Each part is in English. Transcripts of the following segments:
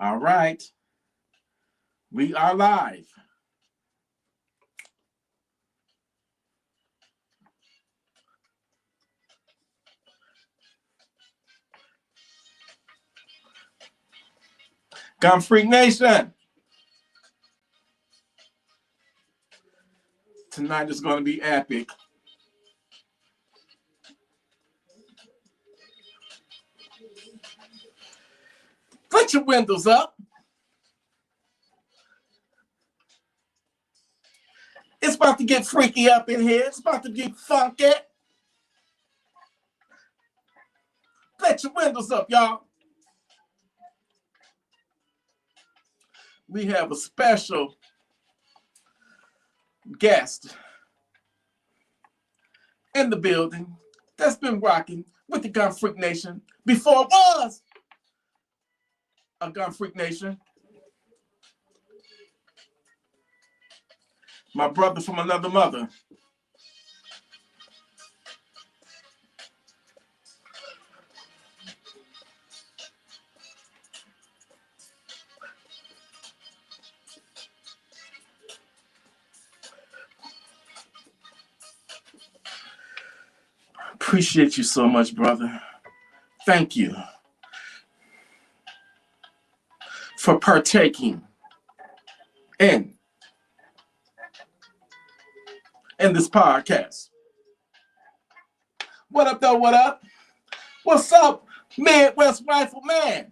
All right. We are live. Gun Freak Nation. Tonight is going to be epic. Put your windows up. It's about to get freaky up in here. It's about to get funky. Put your windows up, y'all. We have a special guest in the building that's been rocking with the Gun Freak Nation before it was a Gun Freak Nation. My brother from another mother. Appreciate you so much, brother. Thank you for partaking in this podcast. What up, though? What up? What's up, Midwest Rifle Man?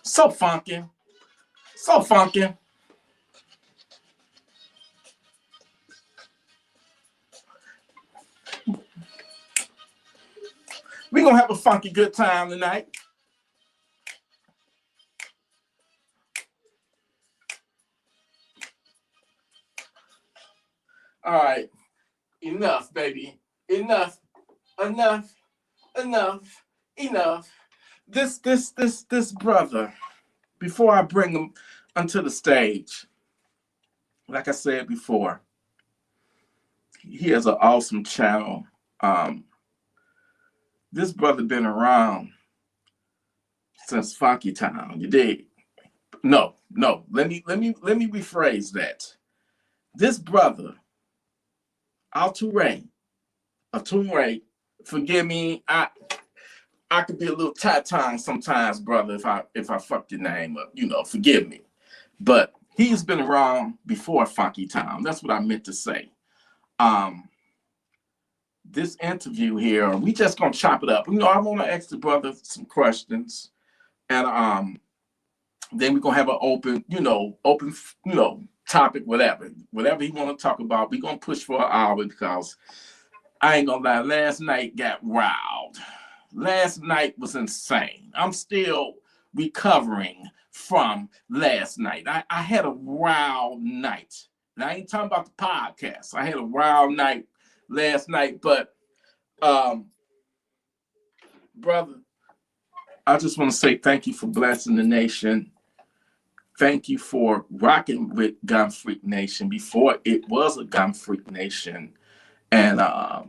So funky. So funky. We're going to have a funky good time tonight. All right. Enough, baby. Enough. This brother, before I bring him onto the stage, like I said before, he has an awesome channel. This brother been around since Funky Town. You dig? No. Let me rephrase that. This brother, Atumre, forgive me. I could be a little tight-tongued sometimes, brother, if I fuck your name up. Forgive me. But he's been around before Funky Town. That's what I meant to say. This interview here, we just gonna chop it up. I want to ask the brother some questions, and then we're gonna have an open topic, whatever he want to talk about. We're gonna push for an hour because I ain't gonna lie. Last night got wild. Last night was insane. I'm still recovering from last night. I had a wild night. And I ain't talking about the podcast. I had a wild night last night, but brother, I just want to say thank you for blessing the nation. Thank you for rocking with Gun Freak Nation before it was a Gun Freak Nation. And I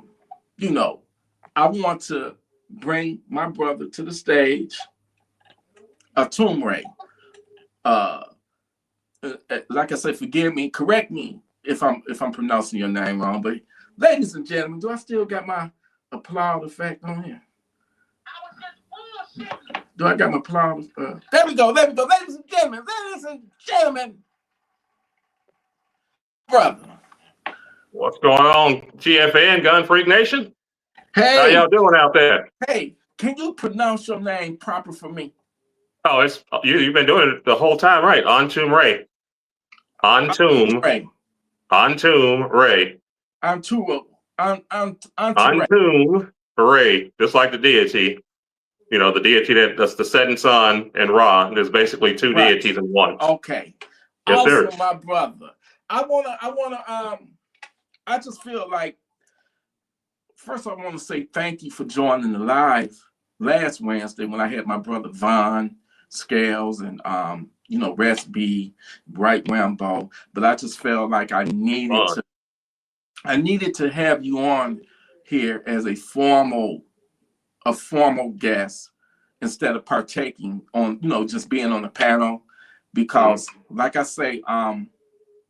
want to bring my brother to the stage, Atumre. Like I said, forgive me, correct me if I'm pronouncing your name wrong, but ladies and gentlemen, do I still got my applaud effect on here? Do I got my applaud? There we go. Ladies and gentlemen, brother. What's going on, GFN, Gun Freak Nation? Hey. How y'all doing out there? Hey, can you pronounce your name proper for me? Oh, you've been doing it the whole time, right? Atumre. Atumre. Atumre. Just like the deity. The deity that's the setting sun and Ra. There's basically two deities in one. Okay. Yes, also, sir. my brother. I just feel like, first I want to say thank you for joining the live last Wednesday when I had my brother Von Scales and Rest be Bright Rambo. But I just felt like Fun. I needed to have you on here as a formal guest instead of partaking on, just being on the panel. Because like I say,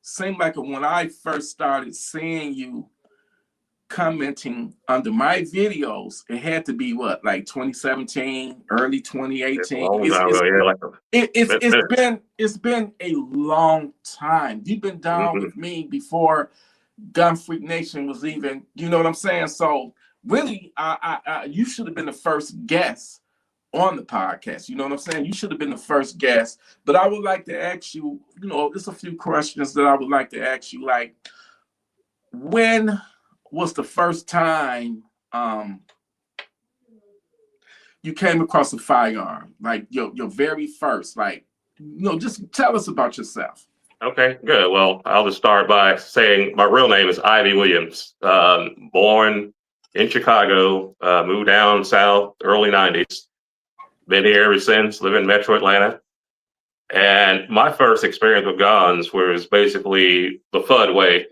seemed like when I first started seeing you commenting under my videos, it had to be what, like 2017, early It's a 2018. long time ago. Yeah, like It's been a long time. You've been down with me before Gun Freak Nation was even, you know what I'm saying? So really, you should have been the first guest on the podcast. You know what I'm saying? You should have been the first guest. But I would like to ask you, there's a few questions that I would like to ask you. Like, when was the first time you came across a firearm? Like your very first, like, just tell us about yourself. Okay, good. Well, I'll just start by saying my real name is Ivy Williams. Born in Chicago, moved down south early 90s. Been here ever since, live in Metro Atlanta. And my first experience with guns was basically the FUD way.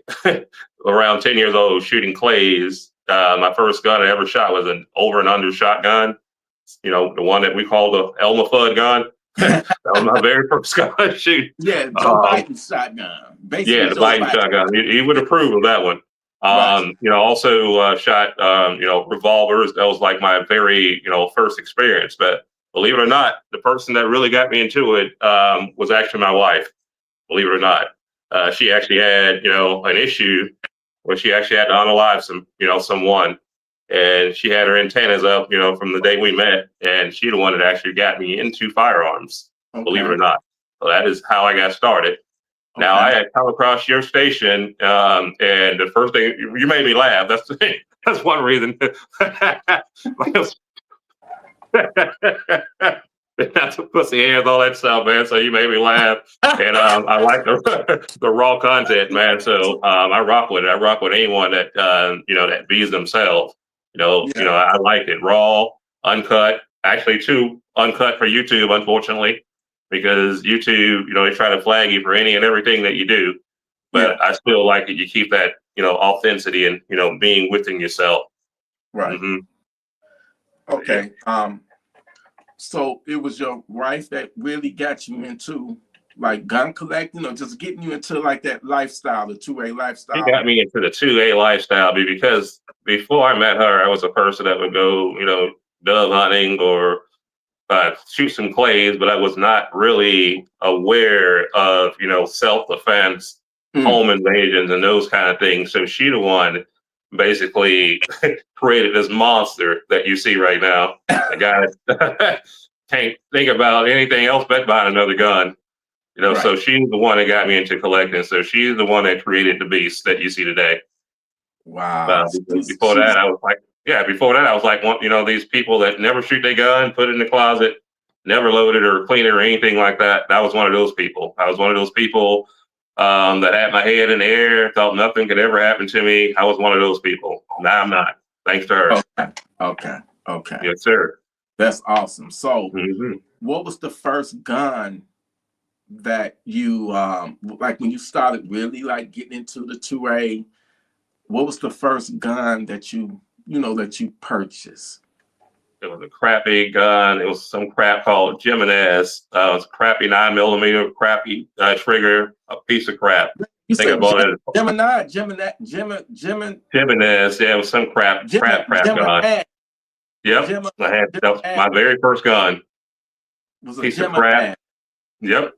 Around 10 years old, shooting clays. My first gun I ever shot was an over and under shotgun. The one that we call the Elma FUD gun. That was my very first gun I shoot. Yeah, Joe Biden's shotgun. Basically, Yeah, the Biden shotgun. He would approve of that one. Right. Also shot, revolvers. That was like my very, first experience. But believe it or not, the person that really got me into it was actually my wife. Believe it or not, she actually had, an issue where she actually had to unalive someone, and she had her antennas up, from the day we met, and she the one that actually got me into firearms. Okay. Believe it or not. So that is how I got started. Now, I had come across your station, and the first thing, you made me laugh. That's one reason. Not to pussy hands, all that stuff, man. So you made me laugh, and I like the raw content, man. So I rock with it. I rock with anyone that that bees themselves. I like it raw, uncut. Actually, too uncut for YouTube, unfortunately, because YouTube, they try to flag you for any and everything that you do. But I still like it. You keep that, authenticity and being within yourself. Right. Okay. So it was your wife that really got you into like gun collecting, or just getting you into like that lifestyle, the 2A lifestyle? She got me into the 2A lifestyle because before I met her, I was a person that would go, dove hunting or shoot some clays, but I was not really aware of, self-defense, home invasions, and those kind of things. So she the one basically created this monster that you see right now. The guy can't think about anything else but buying another gun. Right. So she's the one that got me into collecting. So she's the one that created the beast that you see today. Wow. Before that, I was like, these people that never shoot their gun, put it in the closet, never load it or clean it or anything like that. That was one of those people. I was one of those people that had my head in the air, thought nothing could ever happen to me. I was one of those people. Now I'm not, thanks to her. Okay. Yes, sir. That's awesome. So, what was the first gun that you like when you started really like getting into the 2A? What was the first gun that you purchased? It was a crappy gun. It was some crap called Jimenez. It was a crappy 9mm, crappy trigger, a piece of crap. You I think I bought it. Jimenez. Yeah, it was some crap gun. Yep, that was my very first gun. Was a piece of crap. Yep.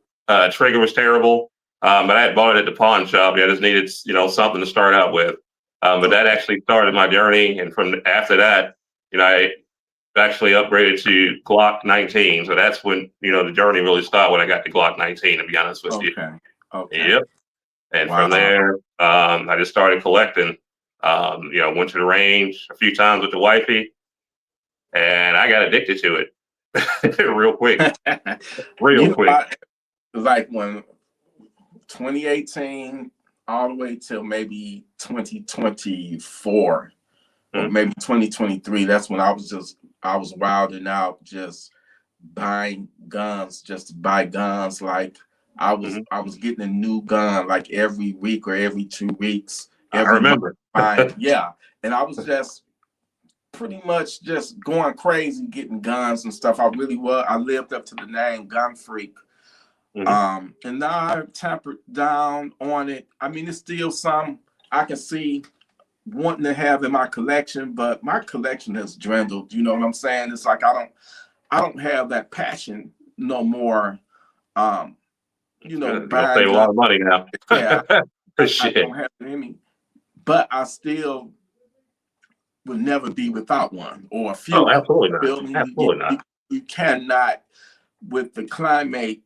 Trigger was terrible. But I had bought it at the pawn shop. I just needed, something to start out with. But that actually started my journey. And from after that, I actually upgraded to Glock 19. So that's when, the journey really started when I got the Glock 19, to be honest with you. Okay. Yep. And from there, I just started collecting. Went to the range a few times with the wifey, and I got addicted to it real quick. Quick. Like when 2018 all the way till maybe 2024 or maybe 2023, that's when I was wilding out, just buying guns just to buy guns. Like Hmm. I was getting a new gun like every week or every 2 weeks, I every month. remember. Buying, yeah, and I was just pretty much just going crazy getting guns and stuff. I really was. I lived up to the name Gun Freak. Hmm. And now I've tempered down on it. I mean, it's still some I can see wanting to have in my collection, but my collection has dwindled. You know what I'm saying? It's like I don't have that passion no more. Um, you know, Good. You're gonna buying save a lot guns. of money now. Yeah, I Shit. don't have any, but I still will never be without one or a Oh, few of them. absolutely not. Feel me? Absolutely not. You cannot with the climate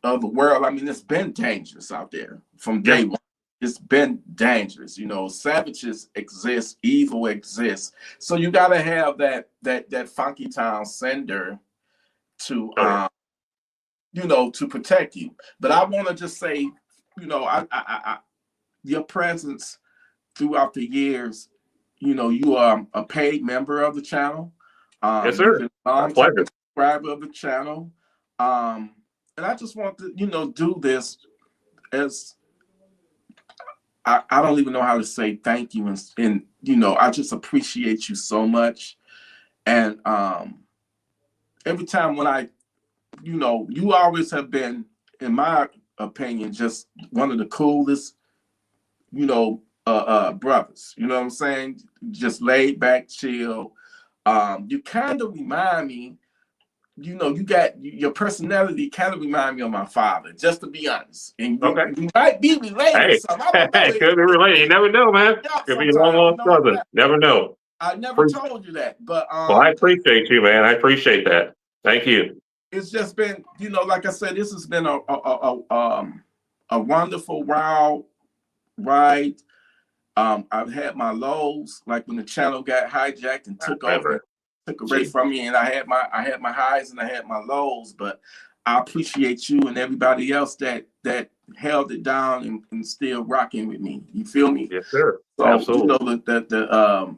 of the world. I mean, it's been dangerous out there from Yeah. day one. It's been dangerous. You know, savages exist, evil exists. So you got to have that funky town sender to Oh yeah. you know, to protect you. But I want to just say, you know, your presence throughout the years, you know, you are a paid member of the channel. Yes, You've sir. been a My long time pleasure. subscriber of the channel. And I just want to, you know, do this as I don't even know how to say thank you. And you know, I just appreciate you so much. And every time when you know, you always have been, in my opinion, just one of the coolest, you know, brothers. You know what I'm saying? Just laid back, chill. You kind of remind me, you know, you got your personality kind of remind me of my father, just to be honest. And Okay. we might be related or Hey, something. I don't know. hey, could be related. You never know, man. Yeah, Could be long sometimes, you lost know, cousin. Never know. I never Pre- told you that, but Well, I appreciate you, man. I appreciate that. Thank you. it's just been, you know, like I said, this has been a wonderful, wild ride. I've had my lows, like when the channel got hijacked and I took over, remember. took away Gee. from me, and I had my highs and I had my lows. But I appreciate you and everybody else that held it down and still rocking with me. You feel me? Yes, sir. So you know Absolutely. the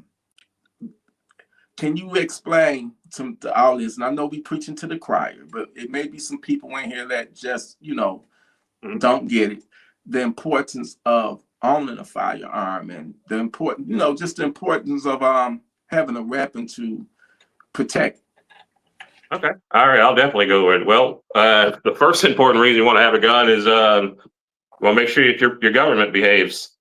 can you explain to the audience? And I know we preaching to the choir, but it may be some people in here that just, you know, Mhm. don't get it. The importance of owning a firearm and the important, you know, just the importance of having a weapon to protect. Okay. All right. I'll definitely go with it. Well, the first important reason you want to have a gun is well, make sure that your government behaves.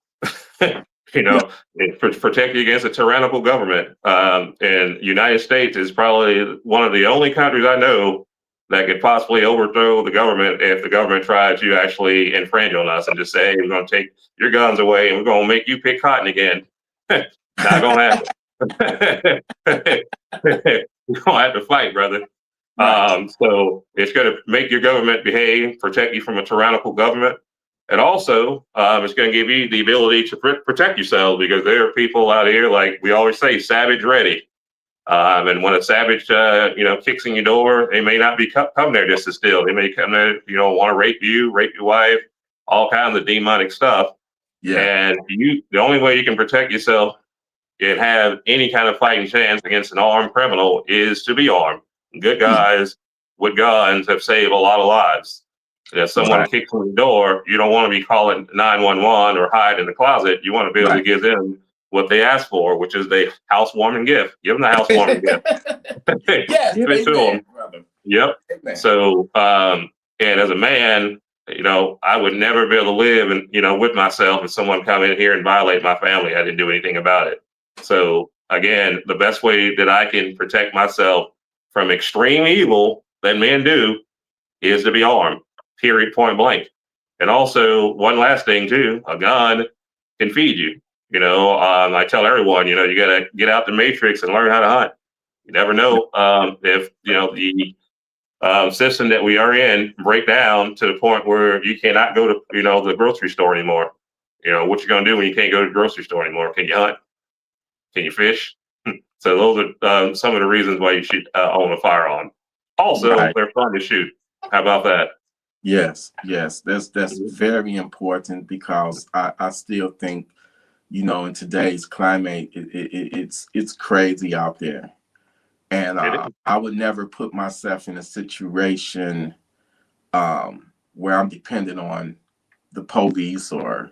You Yeah. know, protect you against a tyrannical government. And United States is probably one of the only countries I know that could possibly overthrow the government if the government tried to actually infringe on us and just say, hey, we're going to take your guns away and we're going to make you pick cotton again. Not going to happen. You're going to have to fight, brother. Right. So it's going to make your government behave, protect you from a tyrannical government. And also, it's going to give you the ability to protect yourselves because there are people out here, like we always say, savage ready. And when a savage, you know, kicks in your door, they may not be come there just to steal. They may come there, you know, want to rape you, rape your wife, all kinds of demonic stuff. Yeah. And the only way you can protect yourself and have any kind of fighting chance against an armed criminal is to be armed. Good guys with guns have saved a lot of lives. And if someone Right. kicks on the door, you don't want to be calling 911 or hide in the closet. You want to be able to Right. give them what they asked for, which is the housewarming gift. Give them the housewarming gift. Yes. Give it to Amen, them. brother. Yep. Amen. So, and as a man, you know, I would never be able to live and, you know, with myself if someone come in here and violate my family. I didn't do anything about it. So again, the best way that I can protect myself from extreme evil that men do is to be armed, period, point blank. And also one last thing too, a gun can feed you. You know, I tell everyone, you know, you got to get out the matrix and learn how to hunt. You never know if, you know, the system that we are in break down to the point where you cannot go to, you know, the grocery store anymore. You know, what you going to do when you can't go to the grocery store anymore? Can you hunt? Can you fish? So those are some of the reasons why you should own a firearm. Also, Right. they're fun to shoot. How about that? Yes. Yes. That's Mhm. very important because I still think, you know, in today's climate, it's crazy out there. And It is. I would never put myself in a situation where I'm dependent on the police or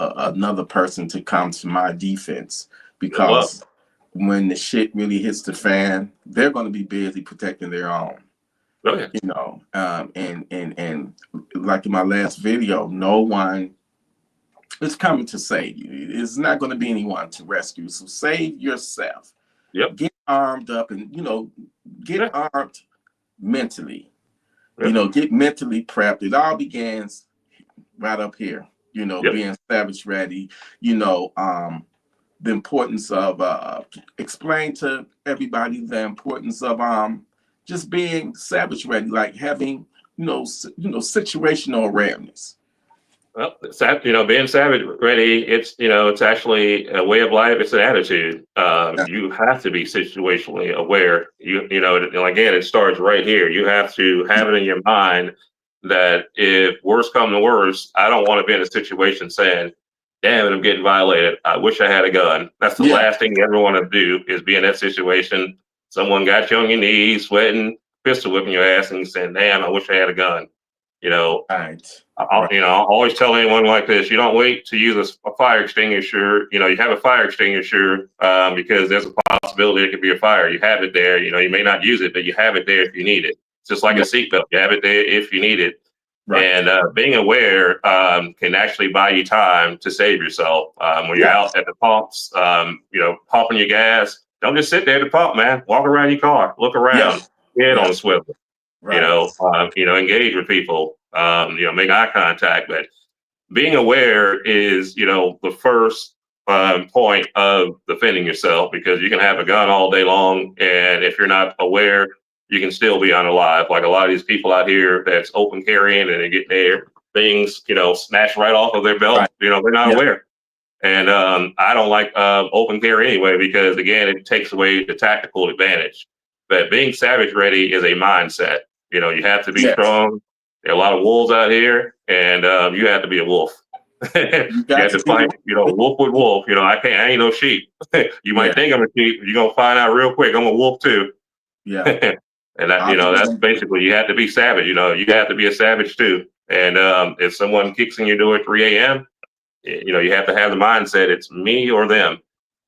another person to come to my defense, Good luck. because when the shit really hits the fan, they're going to be busy protecting their own. Oh yeah. You know, and like in my last video, no one is coming to save you. It's not going to be anyone to rescue. So save yourself. Yep. Get armed up, and get Yeah. armed mentally. Yep. Get mentally prepped. It all begins right up here. Yep. Being savage ready. The importance of explain to everybody the importance of just being savage ready, like having situational awareness. Well, being savage ready, it's actually a way of life. It's an attitude. Yeah. You have to be situationally aware. Again, it starts right here. You have to have it in your mind that if worse come to worse, I don't want to be in a situation saying, damn it, I'm getting violated. I wish I had a gun. That's the Yeah. last thing you ever want to do, is be in that situation. Someone got you on your knees, sweating, pistol whipping your ass, and you saying, damn, I wish I had a gun. Right. I'll always tell anyone like this: you don't wait to use a fire extinguisher. You have a fire extinguisher because there's a possibility it could be a fire. You have it there. You may not use it, but you have it there if you need it. It's just like a Yeah. seatbelt. You have it there if you need it. Right. And being aware can actually buy you time to save yourself. When you're Yeah. out at the pumps, pumping your gas, don't just sit there at the pump, man. Walk around your car, look around, Yes. head on a Yes. swivel. Right. Engage with people, make eye contact. But being aware is, the first point of defending yourself, because you can have a gun all day long, and if you're not aware, you can still be unalive. Like a lot of these people out here that's open carrying, and they get their things, snatched right off of their belt. Right. They're not Yeah. aware. And I don't like open carry anyway, because again, it takes away the tactical advantage. But being savage ready is a mindset. You have to be Yes. strong. There are a lot of wolves out here, and you have to be a wolf. You You got have to to be. fight, wolf with wolf. I ain't no sheep. You might Yeah. think I'm a sheep, you're gonna find out real quick I'm a wolf too. Yeah. And that, that's basically, you have to be savage. You have to be a savage too. And if someone kicks in your door at 3 a.m., you have to have the mindset it's me or them,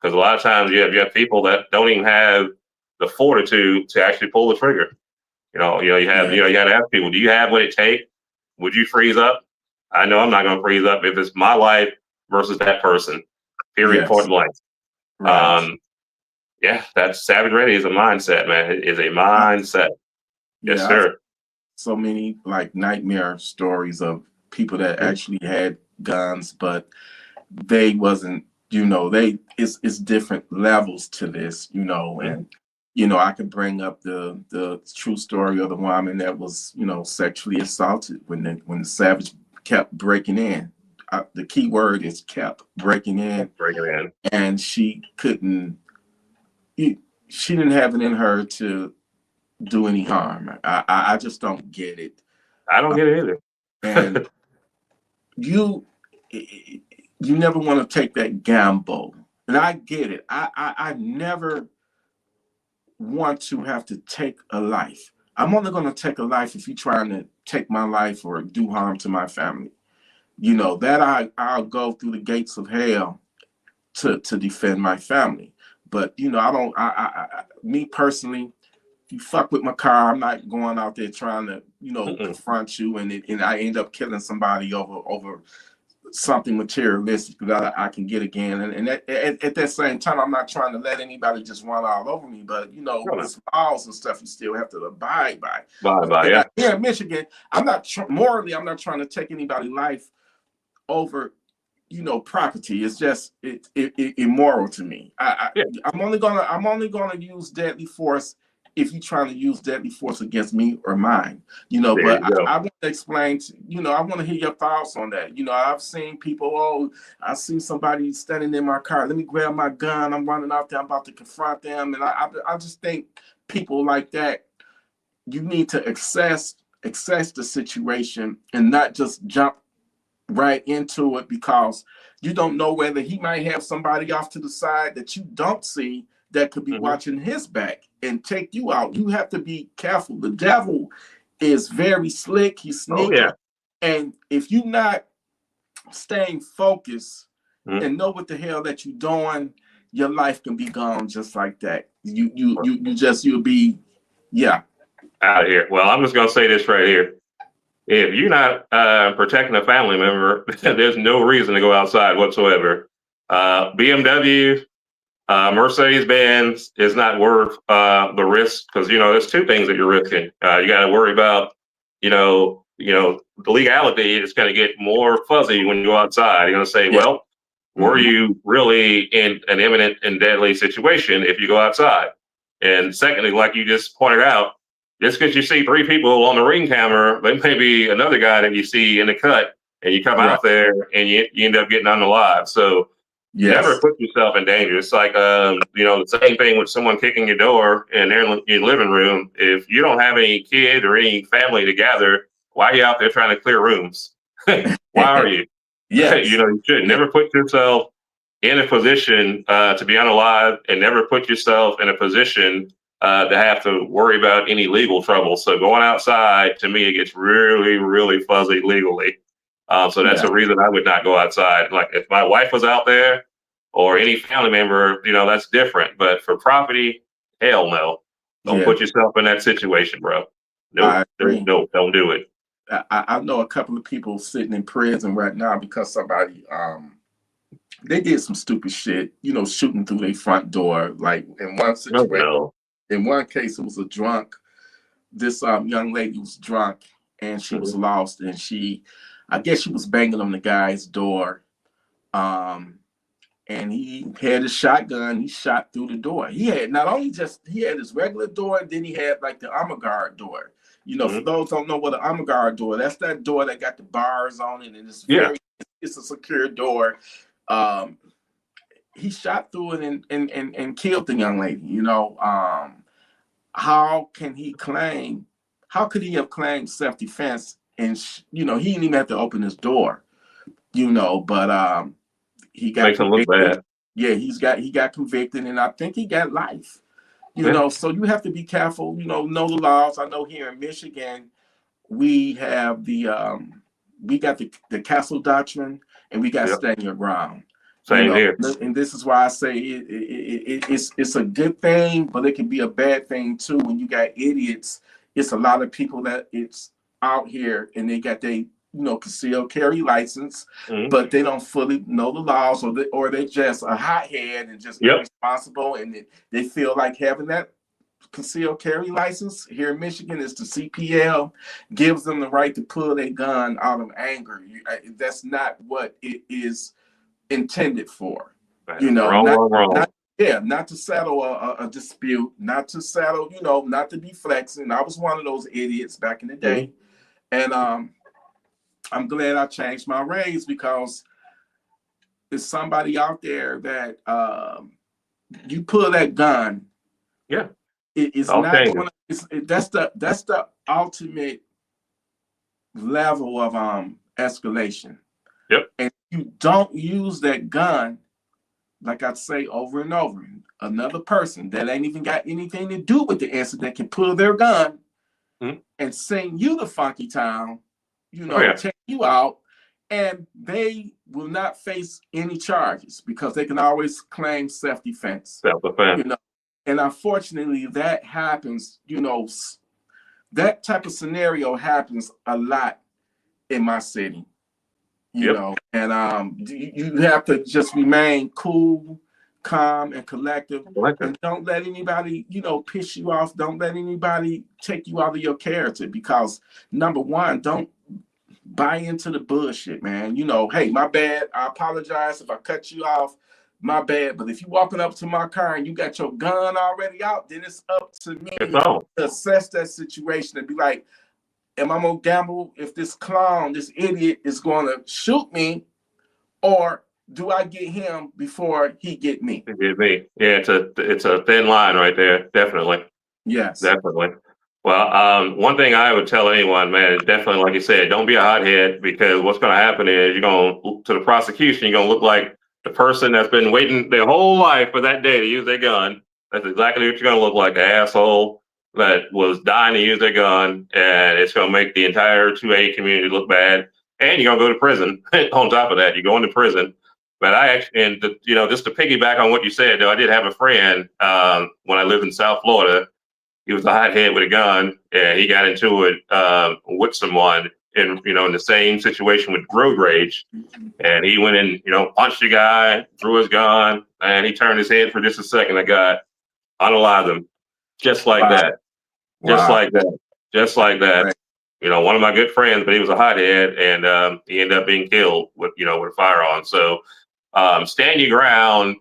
because a lot of times you have people that don't even have the fortitude to actually pull the trigger. You got to ask people, do you have what it takes? Would you freeze up? I know I'm not going to freeze up if it's my life versus that person. Period. Point Yes. blank. Right. Yeah, that's savage ready is a mindset, man. It is a mindset. Yes, Yeah. sir. So many like nightmare stories of people that actually had guns, but they wasn't. It's different levels to this. And I could bring up the true story of the woman that was sexually assaulted when the savage kept breaking in. The key word is kept breaking in, Breaking in. and she couldn't. She didn't have it in her to do any harm. I just don't get it. I don't get it either. And you never want to take that gamble. And I get it. I never want to have to take a life. I'm only going to take a life if you're trying to take my life or do harm to my family. That I'll go through the gates of hell to defend my family. But I don't. Me personally, if you fuck with my car, I'm not going out there trying to confront you, and I end up killing somebody over something materialistic that I can get again. And at that same time, I'm not trying to let anybody just run all over me, but it's laws and stuff you still have to abide by. Bye, yeah. Here in Michigan, I'm not morally, I'm not trying to take anybody's life over property. It's just it immoral to me. I'm only gonna use deadly force if you're trying to use deadly force against me or mine. But I want to explain I want to hear your thoughts on that. I've seen people, I see somebody standing in my car, let me grab my gun, I'm running out there, I'm about to confront them. And I just think people like that, you need to assess the situation and not just jump right into it, because you don't know whether he might have somebody off to the side that you don't see that could be watching his back and take you out. You have to be careful. The devil is very slick. He's Oh sneaky. yeah. And if you're not staying focused Mhm. and know what the hell that you're doing, your life can be gone just like that. You'll be, yeah. Out of here. Well, I'm just gonna say this right here. If you're not protecting a family member, there's no reason to go outside whatsoever. BMW, Mercedes Benz is not worth the risk because there's two things that you're risking. You got to worry about the legality is going to get more fuzzy when you go outside. You're going to say, Yeah. well, were you really in an imminent and deadly situation if you go outside? And secondly, like you just pointed out, just because you see three people on the ring camera, there may be another guy that you see in the cut, and you come Right. out there and you end up getting unalive. So never Yes. put yourself in danger. It's like the same thing with someone kicking your door in their living room. If you don't have any kid or any family to gather, why are you out there trying to clear rooms? Why are you? Yes. You should never put yourself in a position to be unalive, and never put yourself in a position to have to worry about any legal trouble. So going outside, to me, it gets really, really fuzzy legally. So that's Yeah. the reason I would not go outside. Like if my wife was out there or any family member, that's different. But for property, hell no. Don't Yeah. put yourself in that situation, bro. Nope, I agree. nope, don't do it. I know a couple of people sitting in prison right now because somebody they did some stupid shit, shooting through their front door. Like in one Oh, situation, no. in one case, it was a drunk. This young lady was drunk and she was lost, and I guess she was banging on the guy's door. And he had a shotgun. He shot through the door. He had not only he had his regular door, and then he had like the armor guard door. For those who don't know what an armor guard door, that's that door that got the bars on it, and it's a secure door. He shot through it and killed the young lady. How can he claim? How could he have claimed self-defense? And he didn't even have to open his door. But he got Makes him look convicted. bad. Yeah, he got convicted, and I think he got life. So you have to be careful. Know the laws. I know here in Michigan, we have we got the castle doctrine, and we got stand your ground. Same here. And this is why I say it's a good thing, but it can be a bad thing too. When you got idiots, it's a lot of people that it's out here, and they got they concealed carry license, but they don't fully know the laws, or they just a hothead and just irresponsible, and they feel like having that concealed carry license here in Michigan is the CPL gives them the right to pull their gun out of anger. That's not what it is intended for. Wrong. Not to settle a dispute, not to settle, not to be flexing. I was one of those idiots back in the day, and I'm glad I changed my ways, because there's somebody out there that you pull that gun. Yeah, it's not going to. That's the ultimate level of escalation. Yep. And you don't use that gun, like I say over and over. Another person that ain't even got anything to do with the incident can pull their gun and sing you the funky town, take you out, and they will not face any charges because they can always claim self-defense. Self-defense. And unfortunately, that happens. That type of scenario happens a lot in my city. And you have to just remain cool, calm, and collective, and don't let anybody, piss you off. Don't let anybody take you out of your character, because number one, don't buy into the bullshit, man. Hey, my bad. I apologize if I cut you off. My bad. But if you walking up to my car and you got your gun already out, then it's up to me to assess that situation and be like, am I gonna gamble if this clown, this idiot, is gonna shoot me, or do I get him before he get me? Get me. Yeah, it's a thin line right there. Definitely. Yes. Definitely. Well, one thing I would tell anyone, man, is definitely, like you said, don't be a hothead, because what's going to happen is you're going to the prosecution, you're going to look like the person that's been waiting their whole life for that day to use their gun. That's exactly what you're going to look like, an asshole that was dying to use their gun, and it's going to make the entire 2A community look bad. And you're going to go to prison. On top of that, you're going to prison. But I actually, and just to piggyback on what you said, though, I did have a friend when I lived in South Florida. He was a hothead with a gun, and he got into it with someone in the same situation with road rage. And he went in, punched a guy, threw his gun, and he turned his head for just a second. The guy unalived him, just like that, just like that, just like that. Right. One of my good friends, but he was a hothead, and he ended up being killed with a firearm. So stand your ground,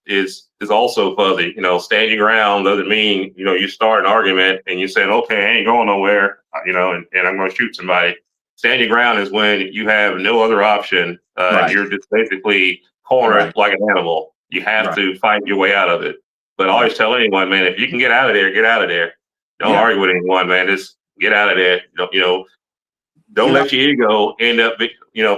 is also fuzzy. Stand your ground doesn't mean you start an argument and you said, okay, I ain't going nowhere, and I'm going to shoot somebody. Stand your ground is when you have no other option. Right. You're just basically cornered like an animal. You have to fight your way out of it. But I always tell anyone, man, if you can get out of there, get out of there. Don't argue with anyone, man. Just get out of there. Don't let your ego end up,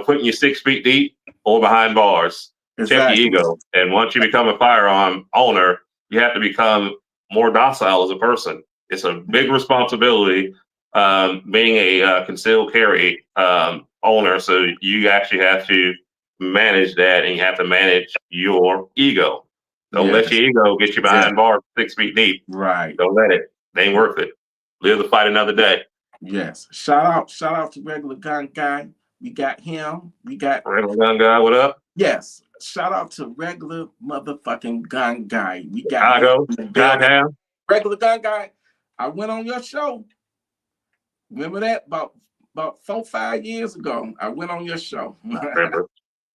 putting you 6 feet deep or behind bars. Check your ego. And once you become a firearm owner, you have to become more docile as a person. It's a big responsibility being a concealed carry owner. So you actually have to manage that, and you have to manage your ego. Don't let your ego get you behind bars 6 feet deep. Right. Don't let it. They ain't worth it. Live to fight another day. Yes. Shout out to Regular Gun Guy. We got him. We got Regular Gun Guy. What up? Yes. Shout out to Regular motherfucking Gun Guy. We got Chicago. Regular Gun Guy. I went on your show. Remember that about 4-5 years ago? I went on your show.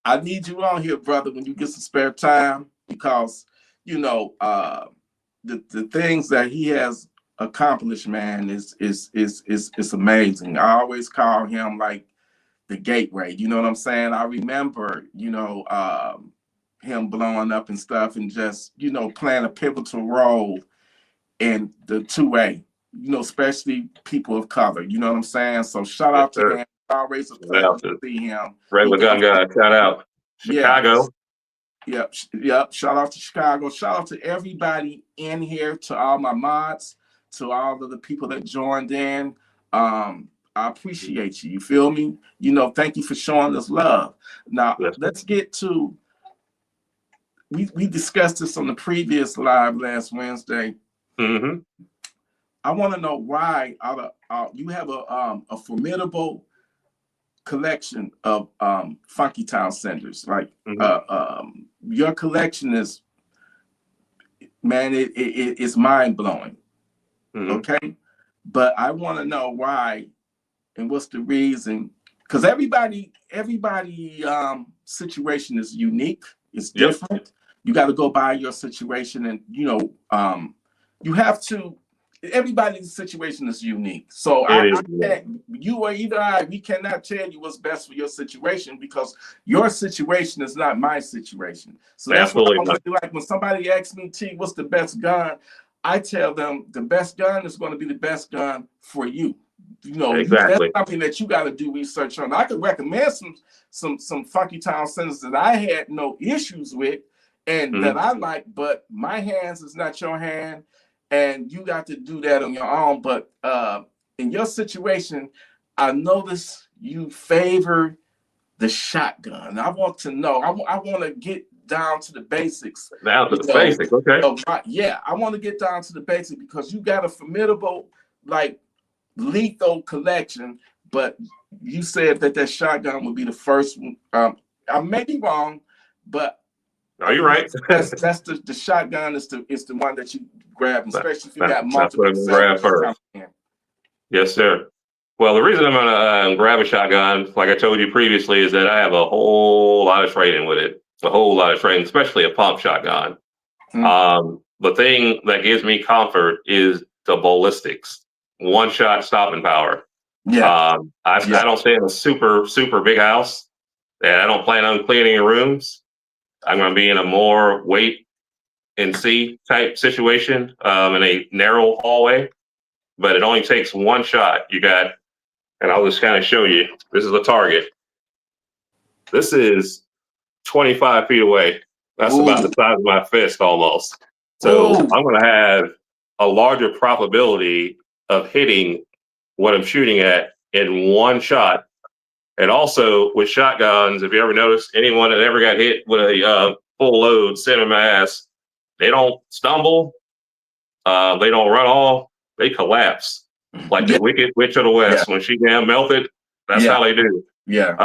I need you on here, brother, when you get some spare time, because the things that he has accomplished, man, is amazing. I always call him like the gateway. You know what I'm saying? I remember, him blowing up and stuff, and just playing a pivotal role in the 2A. Especially people of color. You know what I'm saying? So shout out to him. Always a pleasure to see him. Regular Gun Guy. Shout out. Chicago. Yep. Shout out to Chicago. Shout out to everybody in here, to all my mods, to all of the people that joined in. I appreciate you. You feel me? Thank you for showing us love. Now, let's get to, we discussed this on the previous live last Wednesday. Mm-hmm. I want to know why you have a formidable collection of Funky Town Senders. Like your collection is, man, it's mind blowing. Okay, but I want to know why and what's the reason, because everybody situation is unique. It's different. You got to go by your situation, and you have to. Everybody's situation is unique. So you or either we cannot tell you what's best for your situation, because your situation is not my situation. So that's what I'm like when somebody asks me, T, what's the best gun? I tell them the best gun is going to be the best gun for you. That's something that you got to do research on. I could recommend some Funky Town Senders that I had no issues with and that I like, but my hands is not your hand. And you got to do that on your own. But in your situation, I notice you favor the shotgun. I want to know. I want to get down to the basics. Down to the basics, okay. I want to get down to the basics, because you got a formidable, like, lethal collection. But you said that shotgun would be the first one. I may be wrong, but you're right. That's the shotgun is the one that you grab, especially if you got multiple. Grab first. Yes, sir. Well, the reason I'm gonna grab a shotgun, like I told you previously, is that I have a whole lot of training with it. A whole lot of training, especially a pump shotgun. The thing that gives me comfort is the ballistics, one shot stopping power. I don't stay in a super big house, and I don't plan on cleaning rooms. I'm going to be in a more wait and see type situation in a narrow hallway, but it only takes one shot. And I'll just kind of show you. This is the target. This is 25 feet away. That's about the size of my fist almost. So Oh, I'm going to have a larger probability of hitting what I'm shooting at in one shot. And also with shotguns, if you ever notice, anyone that ever got hit with a full load, center mass, they don't stumble, they don't run off, they collapse like yeah, the Wicked Witch of the yeah, West. When she damn melted, that's yeah, how they do. yeah.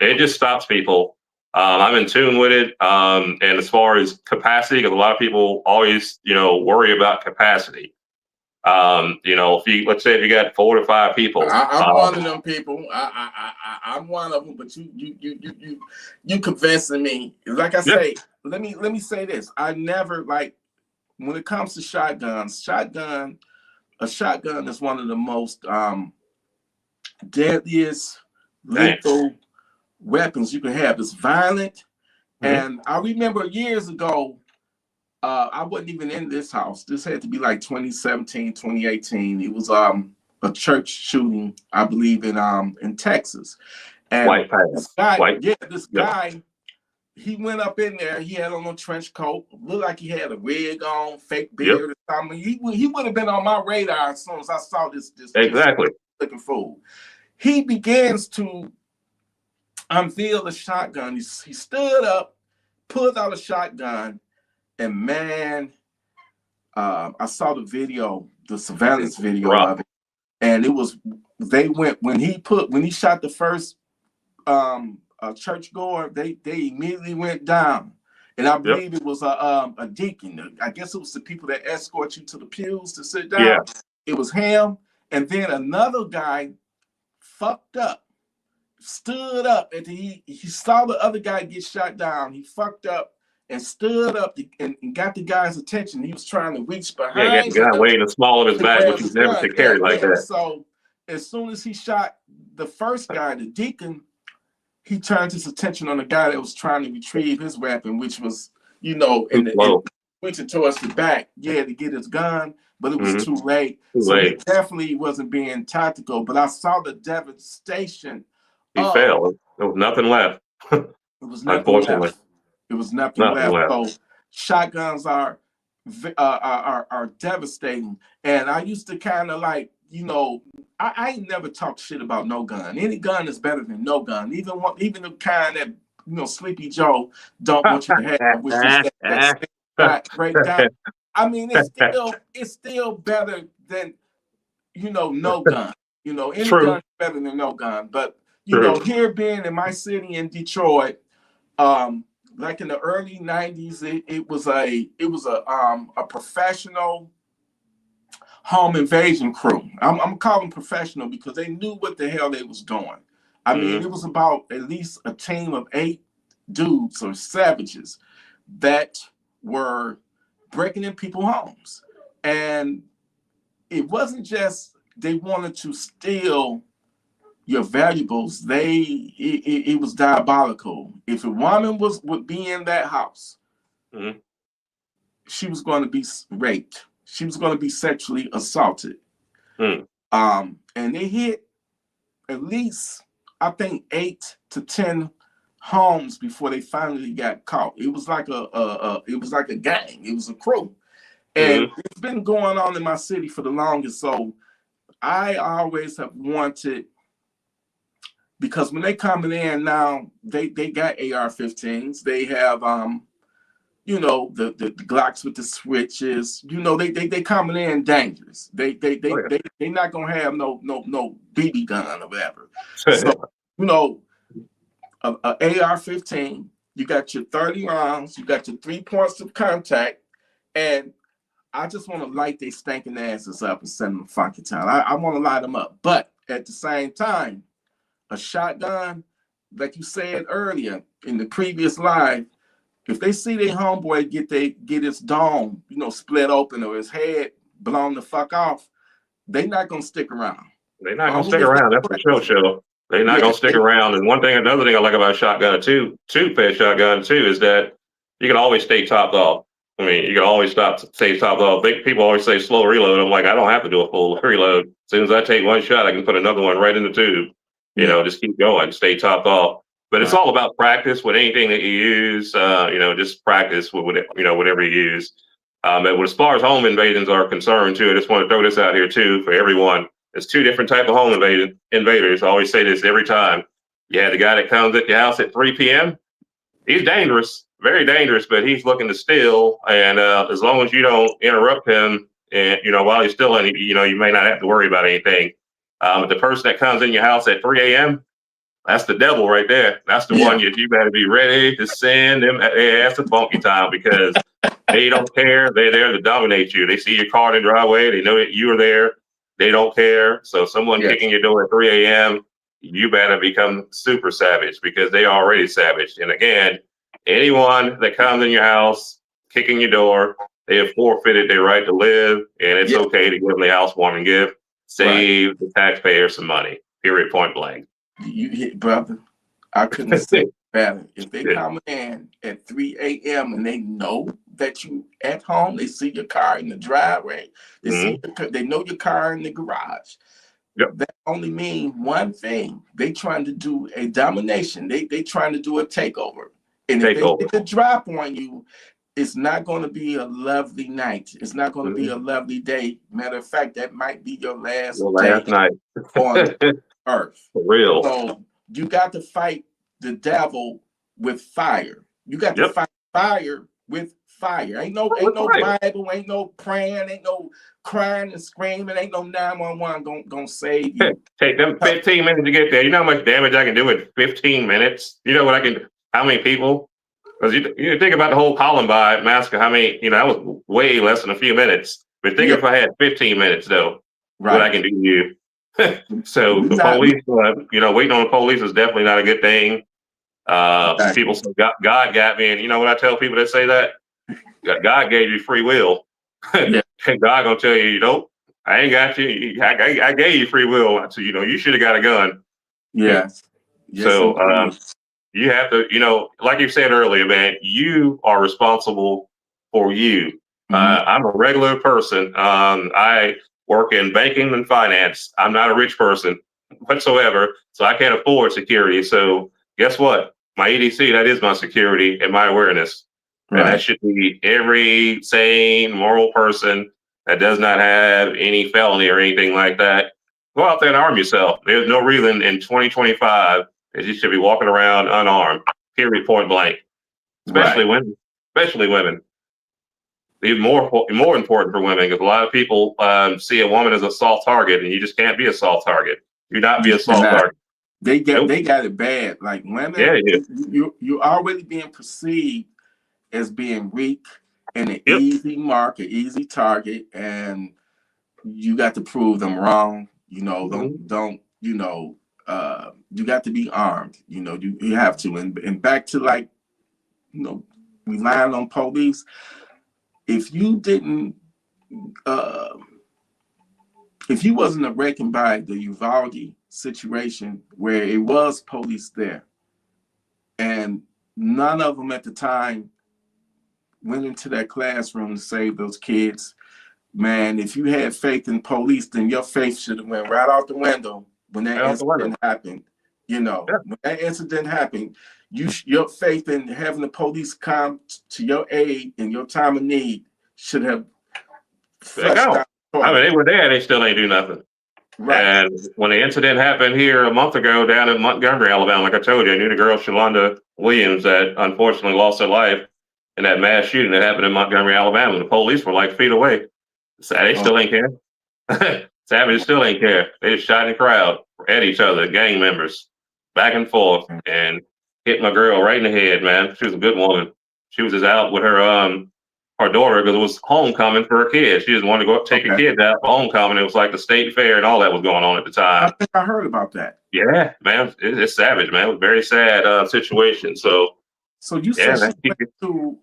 It just stops people. I'm in tune with it. And as far as capacity, because a lot of people always, worry about capacity. If you let's say if you got 4 to 5 people, I'm one of them people. I'm one of them. But you convincing me. Like I yeah, say, let me say this. I never like when it comes to shotguns. A shotgun is one of the most deadliest, dang, lethal weapons you can have. It's violent, mm-hmm. and I remember years ago. I wasn't even in this house. This had to be like 2017, 2018. It was a church shooting, I believe, in Texas. And White pass, this guy, white, yeah, this yeah, guy, he went up in there. He had on a trench coat, looked like he had a wig on, fake yep, beard or something. He would have been on my radar as soon as I saw this exactly. looking fool. He begins to unveil the shotgun. He stood up, pulled out a shotgun, and man, I saw the video, the surveillance video Rough. of it, and it was they went when he shot the first churchgoer, they immediately went down, and I Yep. believe it was a deacon. I guess it was the people that escort you to the pews to sit Yeah. down. It was him, and then another guy fucked up, stood up, and he saw the other guy get shot down. He fucked up and stood up and got the guy's attention. He was trying to reach Yeah. Got the behind guy him weighing the small of his to bag, grab which his was never gun. to Yeah, carry like yeah. that. So as soon as he shot the first guy, the deacon, he turned his attention on the guy that was trying to retrieve his weapon, which was, Too and slow. reaching towards the back, yeah, to get his gun, but it was Mm-hmm. too late. Too So he late. definitely wasn't being tactical. But I saw the devastation He of failed. There was nothing left. it was nothing Unfortunately, left. It was nothing nothing left. left. So shotguns are devastating. And I used to kind of like, I ain't never talked shit about no gun. Any gun is better than no gun. Even the kind that Sleepy Joe don't want you to have, which is that breakdown. I mean, it's still better than no gun. Any gun True. is better than no gun. But True. here being in my city in Detroit, like in the early '90s, it was a professional home invasion crew. I'm calling professional because they knew what the hell they was doing. I mean, Mm-hmm. it was about at least a team of 8 dudes or savages that were breaking in people's homes, and it wasn't just they wanted to steal your valuables. It was diabolical. If a woman would be in that house, Mm-hmm. she was going to be raped. She was going to be sexually assaulted. Mm. And they hit at least, I think, 8 to 10 homes before they finally got caught. It was like it was like a gang. It was a crew, and Mm-hmm. it's been going on in my city for the longest. So I always have wanted, because when they coming in now, they got AR-15s. They have the Glocks with the switches. They coming in dangerous. Oh, They not gonna have no BB gun or whatever. yeah. So you know a AR-15. You got your 30 rounds. You got your 3 points of contact, and I just want to light they stinking asses up and send them funky town. I want to light them up, but at the same time, a shotgun, like you said earlier in the previous live, if they see their homeboy get his dome, split open or his head blown the fuck off, they not gonna stick around. They're not gonna Only stick if around. That's for they sure. They're not yeah, gonna stick around. And another thing I like about shotgun too, two-ped shotgun too, is that you can always stay topped off. I mean, you can always stay topped off. People always say slow reload. I'm like, I don't have to do a full reload. As soon as I take one shot, I can put another one right in the tube. yeah, Just keep going, stay topped off. But it's right, all about practice with anything that you use. Just practice with whatever you use. And as far as home invasions are concerned, too, I just want to throw this out here too for everyone. There's two different type of home invaders. I always say this every time. You have the guy that comes at your house at 3 p.m. He's dangerous, very dangerous, but he's looking to steal. And as long as you don't interrupt him, and while he's stealing, you may not have to worry about anything. But the person that comes in your house at 3 a.m., that's the devil right there. That's the one you better be ready to send them. That's the funky time because they don't care. They're there to dominate you. They see your car in the driveway. They know that you are there. They don't care. So someone kicking your door at 3 a.m., you better become super savage because they are already savage. And again, anyone that comes in your house, kicking your door, they have forfeited their right to live, and it's okay to give them the housewarming gift. Save the taxpayer some money. Period. Point blank. You hit, brother. I couldn't say it better. If they come in at 3 a.m. and they know that you at home, they see your car in the driveway, they know your car in the garage. That only means one thing. They trying to do a domination. They trying to do a takeover. And if they get the drop on you, it's not going to be a lovely night. It's not going to be a lovely day. Matter of fact, that might be your last night on earth. For real. So you got to fight the devil with fire. You got to fight fire with fire. Ain't no Bible, ain't no praying, ain't no crying and screaming, ain't no 911 gonna save you. Take them 15 minutes to get there. You know how much damage I can do in 15 minutes? You know what I can, how many people? Because you think about the whole Columbine massacre, how many, that was way less than a few minutes. But think if I had 15 minutes though, what I can do to you. So the police, waiting on the police is definitely not a good thing. People say God got me, and you know what I tell people that say that? God gave you free will. And God gonna tell you, nope, I ain't got you. I gave you free will. So you should have got a gun. Yes. So you have to, like you said earlier, man, you are responsible for you. I'm a regular person. I work in banking and finance. I'm not a rich person whatsoever, so I can't afford security. So guess what? My EDC, that is my security and my awareness. And that should be every sane, moral person that does not have any felony or anything like that. Go out there and arm yourself. There's no reason in 2025 that you should be walking around unarmed, period, point blank. Especially women. Especially women. Even more important for women, because a lot of people see a woman as a soft target, and you just can't be a soft target. Do not be a soft target. They got it bad. Like women, you're already being perceived as being weak and an easy mark, an easy target, and you got to prove them wrong. You got to be armed. You have to. And back to relying on police. If you didn't, if you wasn't awakened by the Uvalde situation where it was police there, and none of them at the time went into that classroom to save those kids, man, if you had faith in police, then your faith should have went right out the window when that incident happened. When that incident happened, your faith in having the police come to your aid in your time of need should have flushed out. I mean, they were there, they still ain't do nothing. And when the incident happened here a month ago down in Montgomery, Alabama, like I told you, I knew the girl Shalonda Williams that unfortunately lost her life in that mass shooting that happened in Montgomery, Alabama. The police were like feet away. So they still ain't care. Savages still ain't care. They just shot in the crowd at each other, gang members, back and forth, and hit my girl right in the head, man. She was a good woman. She was just out with her daughter because it was homecoming for her kids. She just wanted to go take her kids out for homecoming. It was like the state fair and all that was going on at the time. I think I heard about that. Yeah, man. It's savage, man. It was a very sad situation. So you said she went to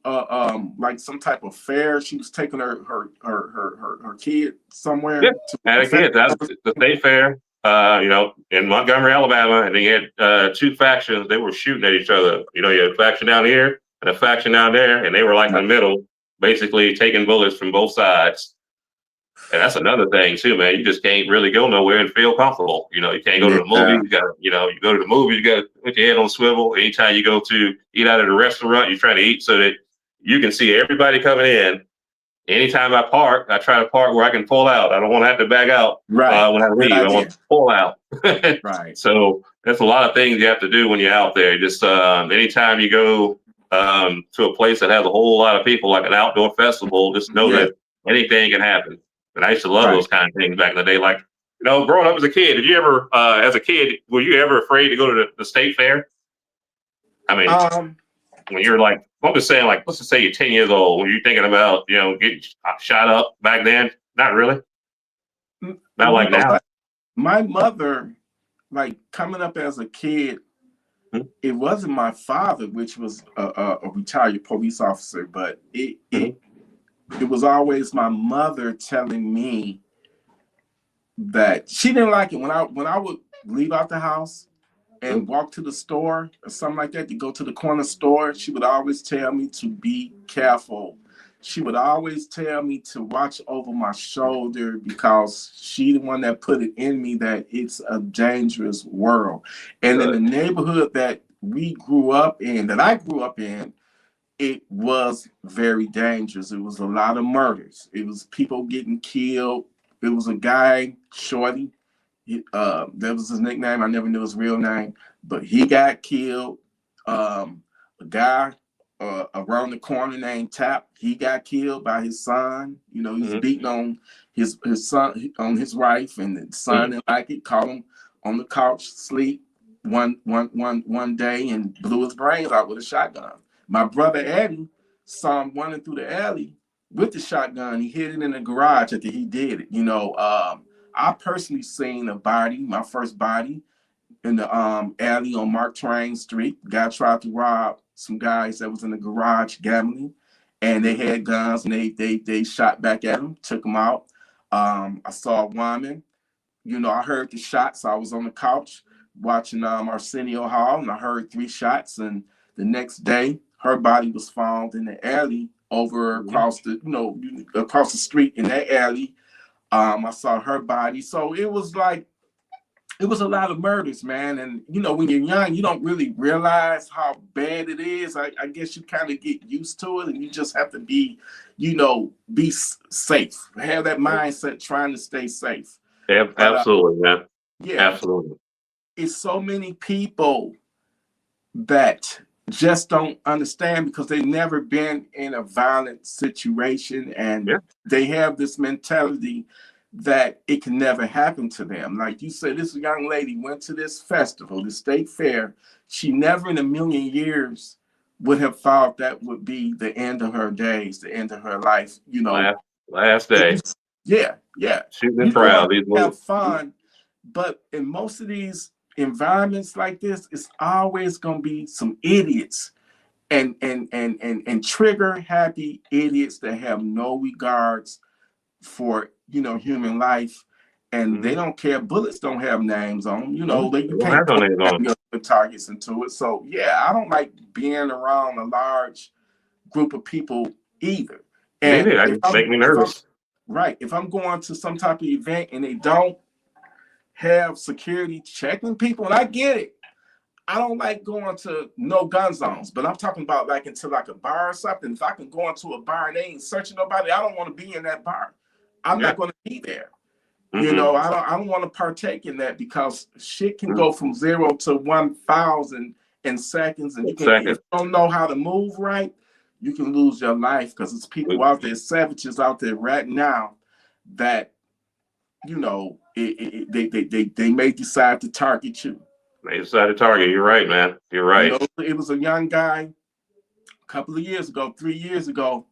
like some type of fair. She was taking her kid somewhere. Yeah, had a kid. That's the state fair. In Montgomery, Alabama, and they had two factions. They were shooting at each other. You had a faction down here and a faction down there, and they were like in the middle, basically taking bullets from both sides. And that's another thing too, man. You just can't really go nowhere and feel comfortable. You can't go to the movie. You got, you go to the movie. You got to put your head on swivel. Anytime you go to eat out at a restaurant, you're trying to eat so that you can see everybody coming in anytime I park, I try to park where I can pull out. I don't want to have to back out Right. when I Good leave. I idea. want to pull out. Right. So that's a lot of things you have to do when you're out there. Just anytime you go to a place that has a whole lot of people, like an outdoor festival, just know Yeah. that anything can happen. And I used to love Right. those kind of things back in the day. Like, growing up as a kid, did you ever, as a kid, were you ever afraid to go to the state fair? I mean, when you're like, I'm just saying, like, let's just say you're 10 years old, were you thinking about, getting shot up back then? Not really. Not like now. What? My mother, like coming up as a kid, it wasn't my father, which was a retired police officer, but it was always my mother telling me that she didn't like it when I would leave out the house and walk to the store or something like that, to go to the corner store. She would always tell me to be careful. She would always tell me to watch over my shoulder, because she the one that put it in me that it's a dangerous world. And in the neighborhood that I grew up in, it was very dangerous. It was a lot of murders. It was people getting killed. It was a guy, Shorty. That was his nickname. I never knew his real name, but he got killed. A guy around the corner named Tap, he got killed by his son. He was beating on his son, on his wife, and the son didn't like it. Caught him on the couch, sleep one day, and blew his brains out with a shotgun. My brother Eddie saw him running through the alley with the shotgun. He hid it in the garage after he did it. I personally seen a body, my first body, in the alley on Mark Twain Street. Guy tried to rob some guys that was in the garage gambling, and they had guns, and they shot back at him, took him out. I saw a woman. I heard the shots. I was on the couch watching Arsenio Hall, and I heard 3 shots. And the next day, her body was found in the alley over across the street in that alley. I saw her body. So it was a lot of murders, man. And when you're young, you don't really realize how bad it is. I guess you kind of get used to it, and you just have to be safe. Have that mindset, trying to stay safe. Yeah, absolutely, man. Yeah, absolutely. It's so many people that just don't understand, because they've never been in a violent situation, and they have this mentality that it can never happen to them. Like you said, this young lady went to this festival, the state fair. She never in a million years would have thought that would be the end of her days, the end of her life. Last day. Yeah. She's been proud. Have fun, but in most of these environments like this, it's always gonna be some idiots and trigger happy idiots that have no regards for human life, and they don't care. Bullets don't have names on them. You can't put targets into it. So I don't like being around a large group of people either. And make me nervous. If I'm going to some type of event and they don't have security checking people, and I get it. I don't like going to no gun zones, but I'm talking about like into like a bar or something. If I can go into a bar and they ain't searching nobody, I don't want to be in that bar. I'm not going to be there. I don't want to partake in that, because shit can go from 0 to 1,000 in seconds, and if you don't know how to move right, you can lose your life, because it's people out there, savages out there right now that they may decide to target you. They decided to target. You're right, man. You're right. It was a young guy a couple of years ago, 3 years ago,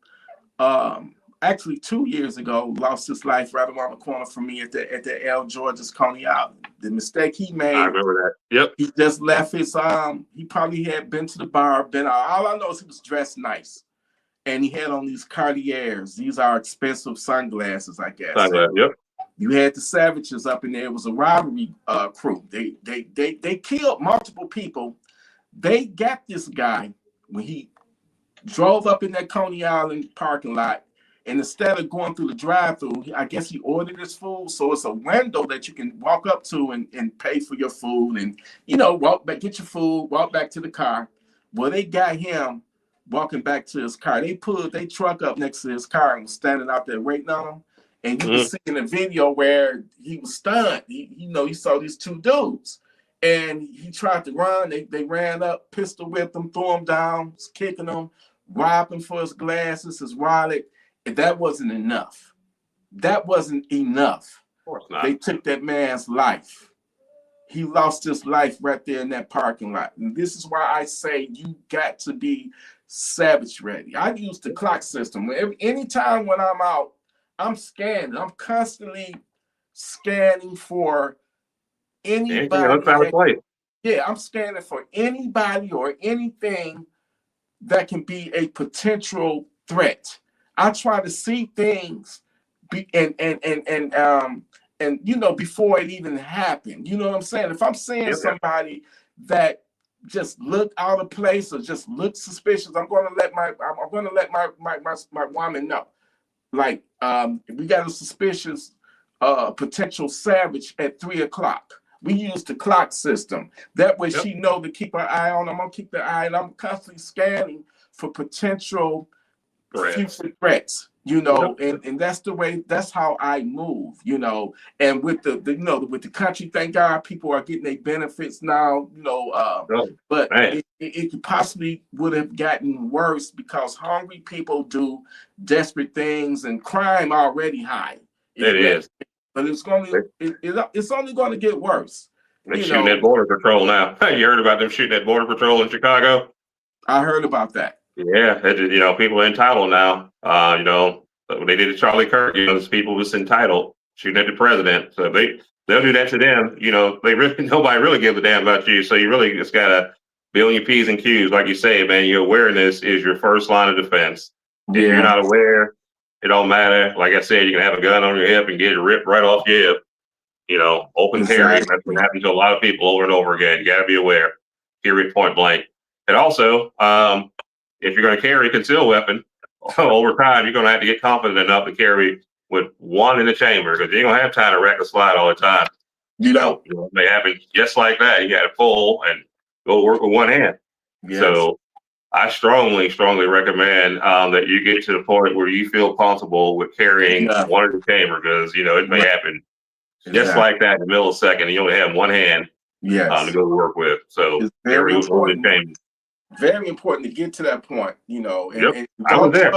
actually 2 years ago, lost his life right around the corner from me at the L. George's Coney Island. The mistake he made. I remember that. Yep. He just left his he probably had been to the bar, been out. All I know is he was dressed nice. And he had on these Cartiers. These are expensive sunglasses, I guess. Yep. You had the savages up in there. It was a robbery crew. They killed multiple people. They got this guy when he drove up in that Coney Island parking lot, and instead of going through the drive-through, I guess he ordered his food. So it's a window that you can walk up to and pay for your food, and walk back, get your food, walk back to the car. Well, they got him walking back to his car. They pulled their truck up next to his car and was standing out there waiting on him. And you can see in the video where he was stunned. He saw these two dudes. And he tried to run. They ran up, pistol whipped him, threw him down, was kicking him, robbed him for his glasses, his wallet. And that wasn't enough. That wasn't enough. Of course not. They took that man's life. He lost his life right there in that parking lot. And this is why I say you got to be savage ready. I use the clock system. Anytime when I'm out, I'm scanning. I'm constantly scanning for anybody. Yeah, I'm scanning for anybody or anything that can be a potential threat. I try to see things and before it even happened. You know what I'm saying? If I'm seeing somebody that just look out of place or just look suspicious, I'm gonna let my woman know. Like, we got a suspicious potential savage at 3:00. We use the clock system. That way she know to keep her eye on. I'm gonna keep the eye, and I'm constantly scanning for potential future threats. And that's the way. That's how I move. And with with the country, thank God people are getting their benefits now. But it possibly would have gotten worse because hungry people do desperate things, and crime already high. It is. But it's only going to get worse. They're shooting at Border Patrol now. You heard about them shooting at Border Patrol in Chicago? I heard about that. Yeah, people are entitled now. They did to Charlie Kirk. Those people was entitled shooting at the president. So they'll do that to them. Nobody really gives a damn about you. So you really just gotta be on your P's and Q's, like you say, man. Your awareness is your first line of defense. If you're not aware, it don't matter. Like I said, you can have a gun on your hip and get it ripped right off your hip. Open carry. That's what happens to a lot of people over and over again. You got to be aware. Period. Point blank. And also, if you're going to carry a concealed weapon, over time, you're going to have to get confident enough to carry with one in the chamber because you ain't going to have time to rack the slide all the time. It may happen just like that. You got to pull and go work with one hand. Yes. So I strongly, strongly recommend that you get to the point where you feel comfortable with carrying one in the chamber because, it may happen just like that in the millisecond. And you only have one hand to go work with. So it's very important. Very important to get to that point, and I was there.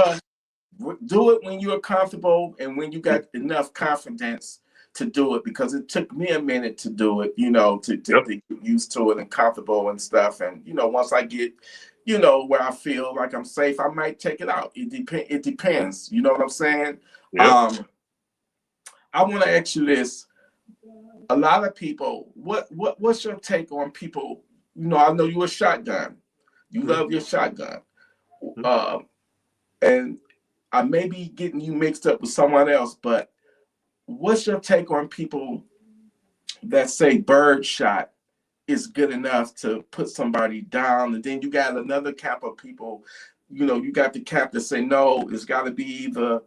Do it when you're comfortable and when you got enough confidence to do it, because it took me a minute to do it, to get used to it and comfortable and stuff. And, once I get, where I feel like I'm safe, I might take it out. It depends. You know what I'm saying? Yep. I want to ask you this. A lot of people, what's your take on people? I know you're a shotgun. You love your shotgun. And I may be getting you mixed up with someone else, but what's your take on people that say bird shot is good enough to put somebody down? And then you got another camp of people, you got the camp that say, no, it's got to be either,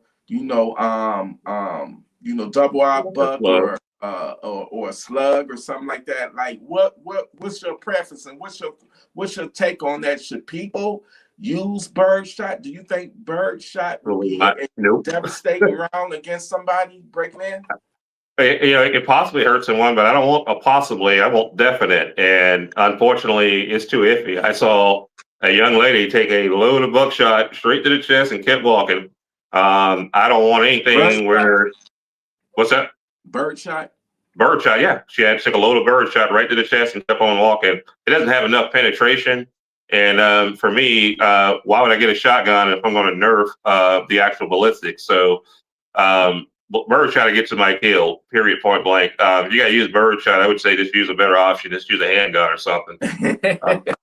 double R buck or a slug or something like that. Like what's your preference and what's your take on that? Should people use bird shot? Do you think bird shot would be a devastating round against somebody breaking in? It could possibly hurt someone, but I don't want a possibly. I want definite. And unfortunately, it's too iffy. I saw a young lady take a load of buckshot straight to the chest and kept walking. I don't want anything where. What's that? Bird shot? Bird shot, yeah. She had to take a load of bird shot right to the chest and kept on walking. It doesn't have enough penetration. And for me, why would I get a shotgun if I'm going to nerf the actual ballistics? So bird shot to get somebody killed, period, point blank. If you got to use bird shot, I would say just use a better option. Just use a handgun or something.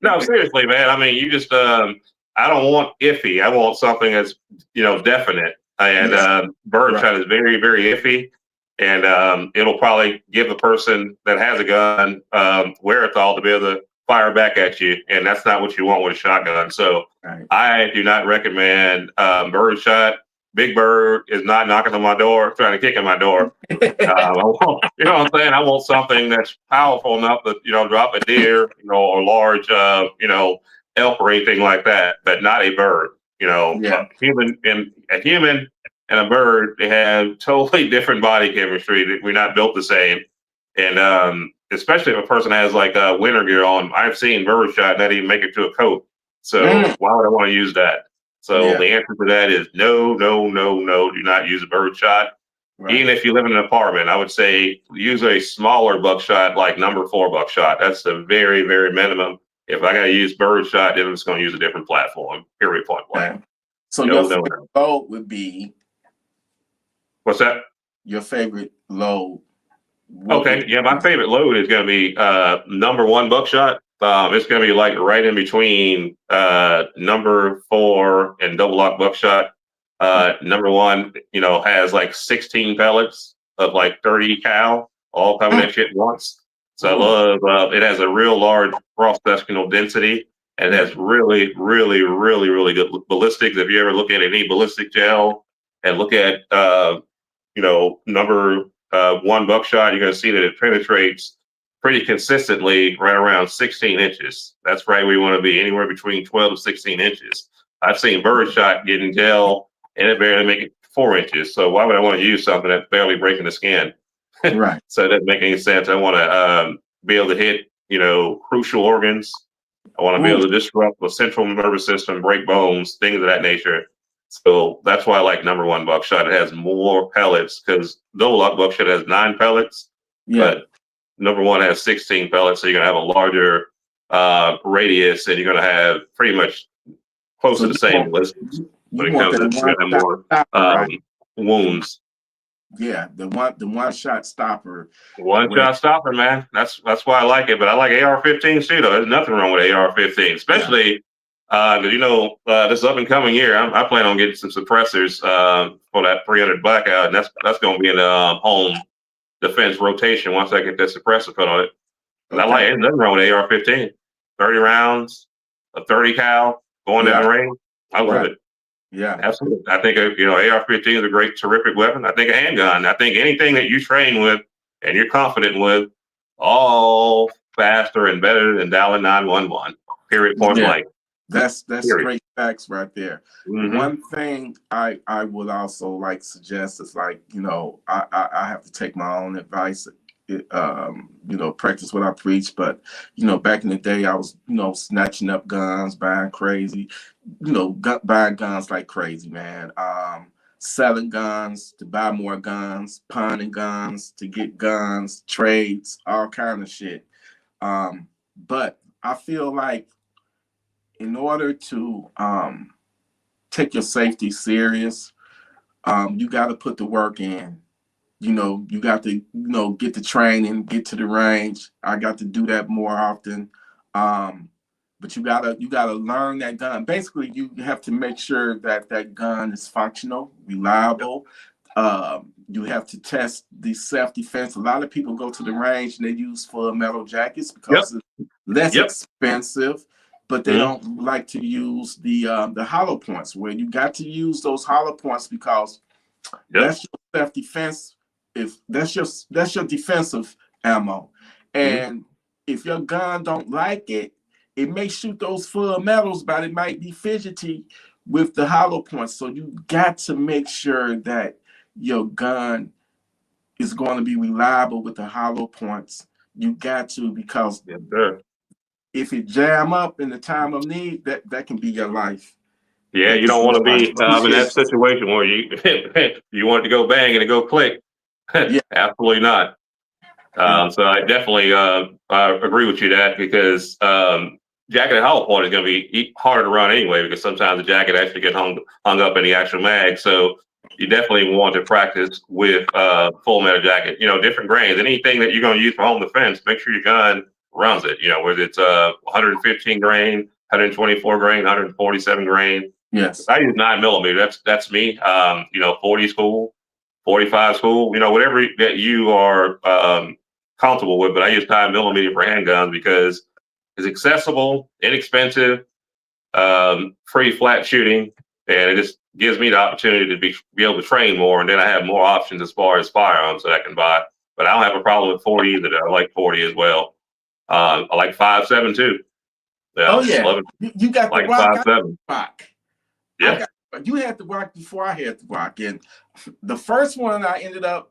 No, seriously, man. I mean, you just, I don't want iffy. I want something that's, definite. And bird shot is very, very iffy. And it'll probably give the person that has a gun wherewithal to be able to fire back at you. And that's not what you want with a shotgun. So I do not recommend bird shot. Big Bird is not knocking on my door, trying to kick in my door. I want, you know what I'm saying? I want something that's powerful enough to, drop a deer, or large, elk or anything like that, but not a bird. Yeah. A human and a bird, they have totally different body chemistry. We're not built the same. And especially if a person has like a winter gear on, I've seen bird shot not even make it to a coat. So why would I want to use that? So Yeah. the answer to that is no, no, no, no. Do not use a bird shot. Right. Even if you live in an apartment, I would say use a smaller buckshot, like number 4 buckshot. That's the very, very minimum. If I got to use bird shot, then I'm just going to use a different platform. Period. Point blank. Okay. So No, your no, favorite no. load would be What's that? your favorite load. Okay, yeah, my favorite load is going to be number 1 buckshot. It's going to be like right in between number 4 and double lock buckshot. Number 1, has like 16 pellets of like 30 cal, all coming at shit once. So I love it. Has a real large cross-sectional density, and it has really, really, really, really good ballistics. If you ever look at any ballistic gel and look at number 1 buckshot, you're going to see that it penetrates pretty consistently right around 16 inches. That's right where you want to be, anywhere between 12 to 16 inches. I've seen bird shot getting gel and it barely make it 4 inches. So why would I want to use something that's barely breaking the skin? Right. So it doesn't make any sense. I want to be able to hit, crucial organs. I want to be able to disrupt the central nervous system, break bones, things of that nature. So that's why I like number 1 buckshot. It has more pellets because double lock buckshot has 9 pellets, but number 1 has 16 pellets. So you're going to have a larger radius and you're going to have pretty much close to the same ballistics when it comes to you're going to have more wounds. Yeah, the one shot stopper. One shot stopper, man. That's why I like it. But I like AR-15s too, though. There's nothing wrong with AR-15, especially this up and coming year. I plan on getting some suppressors for that 300 blackout, and that's going to be in the home defense rotation once I get that suppressor put on it. And I like it. There's nothing wrong with AR-15. 30 rounds, a 30 cal going in the range. I love it. Yeah, absolutely. I think AR-15 is a great, terrific weapon. I think a handgun. I think anything that you train with and you're confident with, all faster and better than dialing 911. Period. Point blank. That's straight facts right there. One thing I would also like suggest is like I have to take my own advice. Practice what I preach. But back in the day, I was snatching up guns, buying crazy. Buying guns like crazy, man. Selling guns to buy more guns, pawning guns to get guns, trades, all kind of shit. But I feel like in order to take your safety serious, you got to put the work in. You got to get the training, get to the range. I got to do that more often. But you gotta learn that gun. Basically, you have to make sure that that gun is functional, reliable. You have to test the self-defense. A lot of people go to the range and they use full metal jackets because it's less expensive, but they don't like to use the hollow points, where you got to use those hollow points because that's your self-defense. If that's your defensive ammo, and if your gun don't like it, it may shoot those full metals, but it might be fidgety with the hollow points. So you got to make sure that your gun is going to be reliable with the hollow points. You got to, because if it jam up in the time of need, that can be your life. Yeah, you don't want to be in that situation where you want it to go bang and it go click. Absolutely not. So I definitely agree with you that, because jacket at hollow point is going to be harder to run anyway, because sometimes the jacket actually gets hung up in the actual mag. So you definitely want to practice with full metal jacket. Different grains. Anything that you're going to use for home defense, make sure your gun runs it. Whether it's 115 grain, 124 grain, 147 grain. Yes. I use 9mm. That's me. 40 is cool, 45 is cool. Whatever that you are comfortable with. But I use 9mm for handguns because it's accessible, inexpensive, free flat shooting, and it just gives me the opportunity to be able to train more. And then I have more options as far as firearms that I can buy. But I don't have a problem with 40 either. I like 40 as well. I like 5.7 too. Yeah, Oh yeah, 11, you got the like rock. I 5.7. rock. I Yeah. got you had the rock before I had the rock, and the first one I ended up,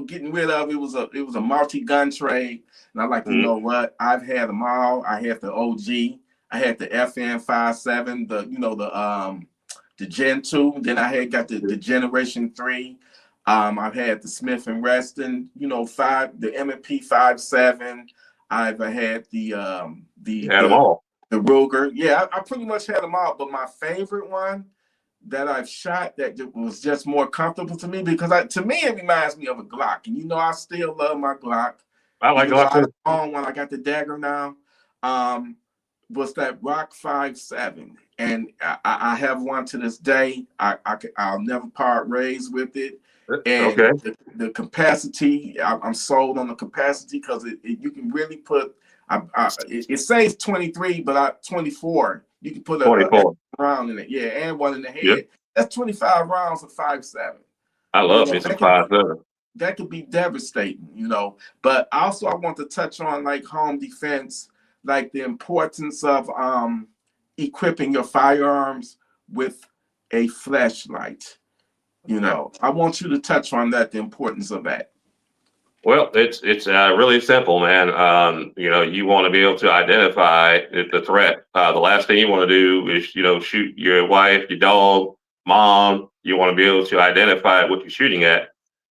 getting rid of. It was a multi-gun trade, and I like, Mhm. what? I've had them all. I had the OG. I had the FN 57, the Gen 2. Then I had got the Generation 3. I've had the Smith and Weston, the M&P 57. I've had You had them all. the Ruger. Yeah, I pretty much had them all. But my favorite one that I've shot that was just more comfortable to me, because to me it reminds me of a Glock, and I still love my Glock. I like Even though Glock I too. don't own one, I got the dagger now. Was that Rock 57, and I have one to this day. I'll never part ways with it, Okay. and the capacity, I'm sold on the capacity, because you can really put. It says 23, but 24. You can put a 24. round in it, yeah, and one in the Yep. head. That's 25 rounds of 5.7. I love me some 5.7. That could be devastating. But also I want to touch on, like, home defense, like the importance of equipping your firearms with a flashlight. I want you to touch on that, the importance of that. Well, it's really simple, man. You want to be able to identify the threat. The last thing you want to do is, shoot your wife, your dog, mom. You want to be able to identify what you're shooting at,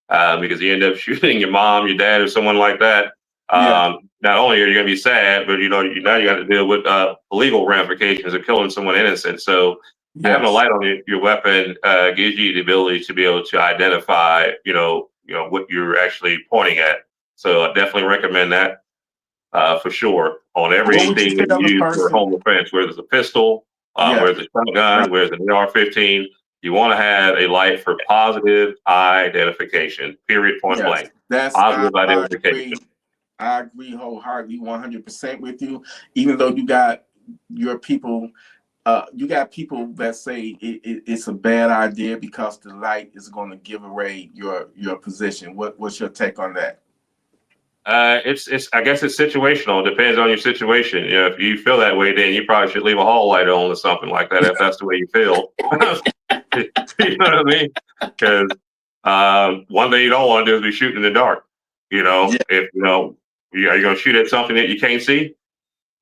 because you end up shooting your mom, your dad, or someone like that. Yeah. Not only are you going to be sad, but now you got to deal with legal ramifications of killing someone innocent. So having a Yes. light on your weapon gives you the ability to be able to identify, what you're actually pointing at. So I definitely recommend that for sure on What would you everything that tell you a use for person? home defense, whether it's a pistol, Yeah. whether it's a Right. shotgun, whether it's an AR-15. You want to have a light for positive identification. Period. Point Yes. blank. That's Positive I identification. agree. I agree wholeheartedly, 100% with you. Even though you got your people, that say it's a bad idea because the light is going to give away your position. What's your take on that? It's I guess it's situational. It depends on your situation. If you feel that way, then you probably should leave a hall light on or something like that if that's the way you feel. You know what I mean? Because one thing you don't want to do is be shooting in the dark. Yeah, If are you going to shoot at something that you can't see?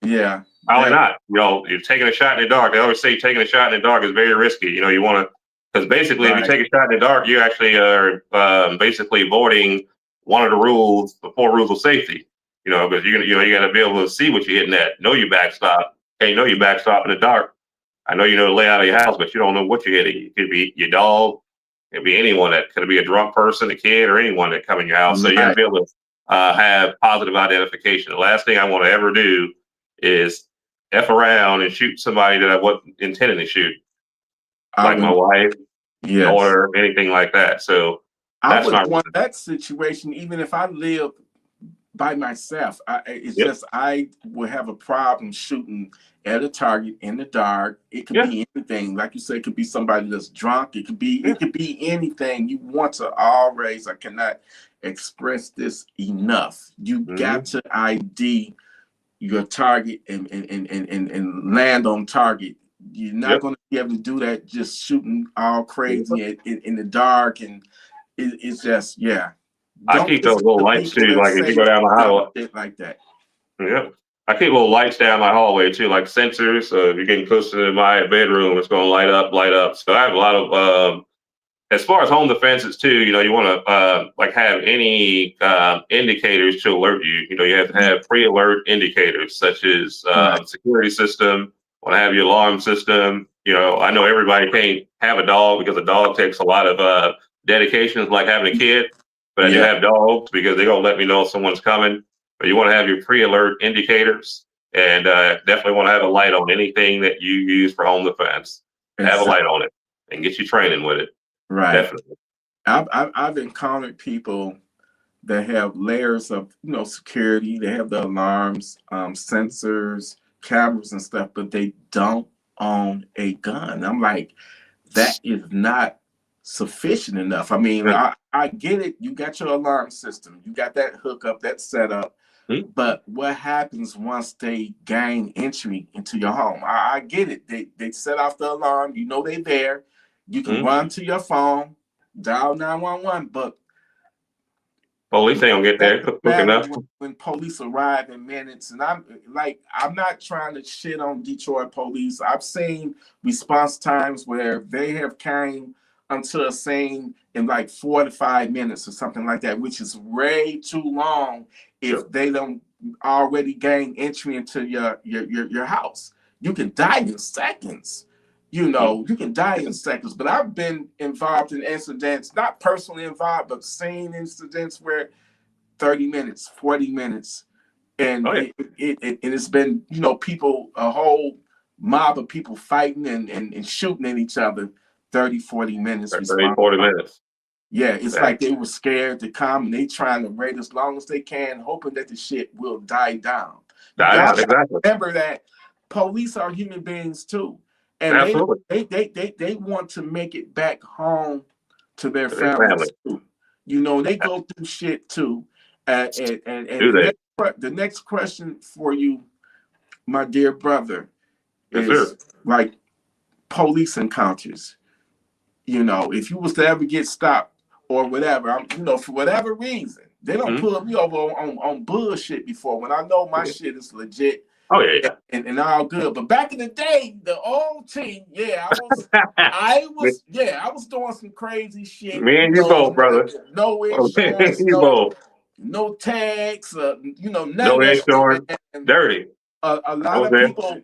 yeah, Probably that not. You're taking a shot in the dark. They always say taking a shot in the dark is very risky. You want to, because basically, if you right. take a shot in the dark, you actually are basically avoiding one of the rules, the 4 rules of safety. Because you got to be able to see what you're hitting at. Know your backstop. Hey, know your backstop in the dark. I know you know the layout of your house, but you don't know what you're hitting. It could be your dog. It could be anyone. That could be a drunk person, a kid, or anyone that come in your house. So you got to Right. be able to have positive identification. The last thing I want to ever do is F around and shoot somebody that I wasn't intending to shoot, I like my would. wife, Yes. daughter, anything like that. So I that's would not. want that situation, even if I live by myself. It's Yep. just I would have a problem shooting at a target in the dark. It could Yeah. be anything, like you said. It could be somebody that's drunk. It could be Yeah. anything. You want to always. I cannot express this enough. You Mm-hmm. got to ID your target and land on target. You're not Yep. going to be able to do that just shooting all Yep. crazy in the dark, and it's just, yeah. I Don't keep those listen little to lights people too. that Like if you say go down the dumb highway, shit like that. yeah. I keep little lights down my hallway too, like sensors. So if you're getting close to my bedroom, it's going to light up, light up. So I have a lot of, as far as home defenses too, you want to like have any indicators to alert you. You have to have pre-alert indicators such as Right. security system. Want to have your alarm system. I know everybody can't have a dog because a dog takes a lot of dedication. It's like having a kid, but I do Yeah. have dogs because they're gonna let me know if someone's coming. But you want to have your pre-alert indicators, and definitely want to have a light on anything that you use for home defense. Have a Exactly. light on it and get you training with it. Right. Definitely. I've encountered people that have layers of security. They have the alarms, sensors, cameras, and stuff, but they don't own a gun. I'm like, that is not sufficient enough. I mean, Yeah. I get it. You got your alarm system, you got that hookup, that setup, Mm-hmm. But what happens once they gain entry into your home? I get it. They set off the alarm. You know they there. You can Mm-hmm. run to your phone, dial 911. But Police ain't gonna get that there quick matter enough. when police arrive in minutes. And I'm not trying to shit on Detroit police. I've seen response times where they have came onto a scene in like 4 to 5 minutes or something like that, which is way too long if Sure. they don't already gain entry into your house. You can die in seconds. Mm-hmm. You can die in seconds. But I've been involved in incidents, not personally involved, but seen incidents where 30 minutes, 40 minutes, and Oh yeah. it's been, people, a whole mob of people fighting and shooting at each other, 30, 40 minutes 30, response. 40 minutes. Yeah, it's That, like they were scared to come and they trying to wait as long as they can, hoping that the shit will die down. die Y'all down. gotta Exactly. remember that police are human beings too. And Absolutely. they want to make it back home to their To their families family. too. They go through shit too. And Do they? the next question for you, my dear brother, Yes, sir. is like police encounters. If you was to ever get stopped or whatever, for whatever reason, they don't Mm-hmm. pull me over on bullshit before when I know my shit is legit Oh yeah, and all good. But back in the day, the old team, yeah, yeah. I was doing some crazy shit. Me and you both, No, brother. no Me and insurance, you both. no tags, none No of that shit, insurance. man. And Dirty. a I lot was of there. people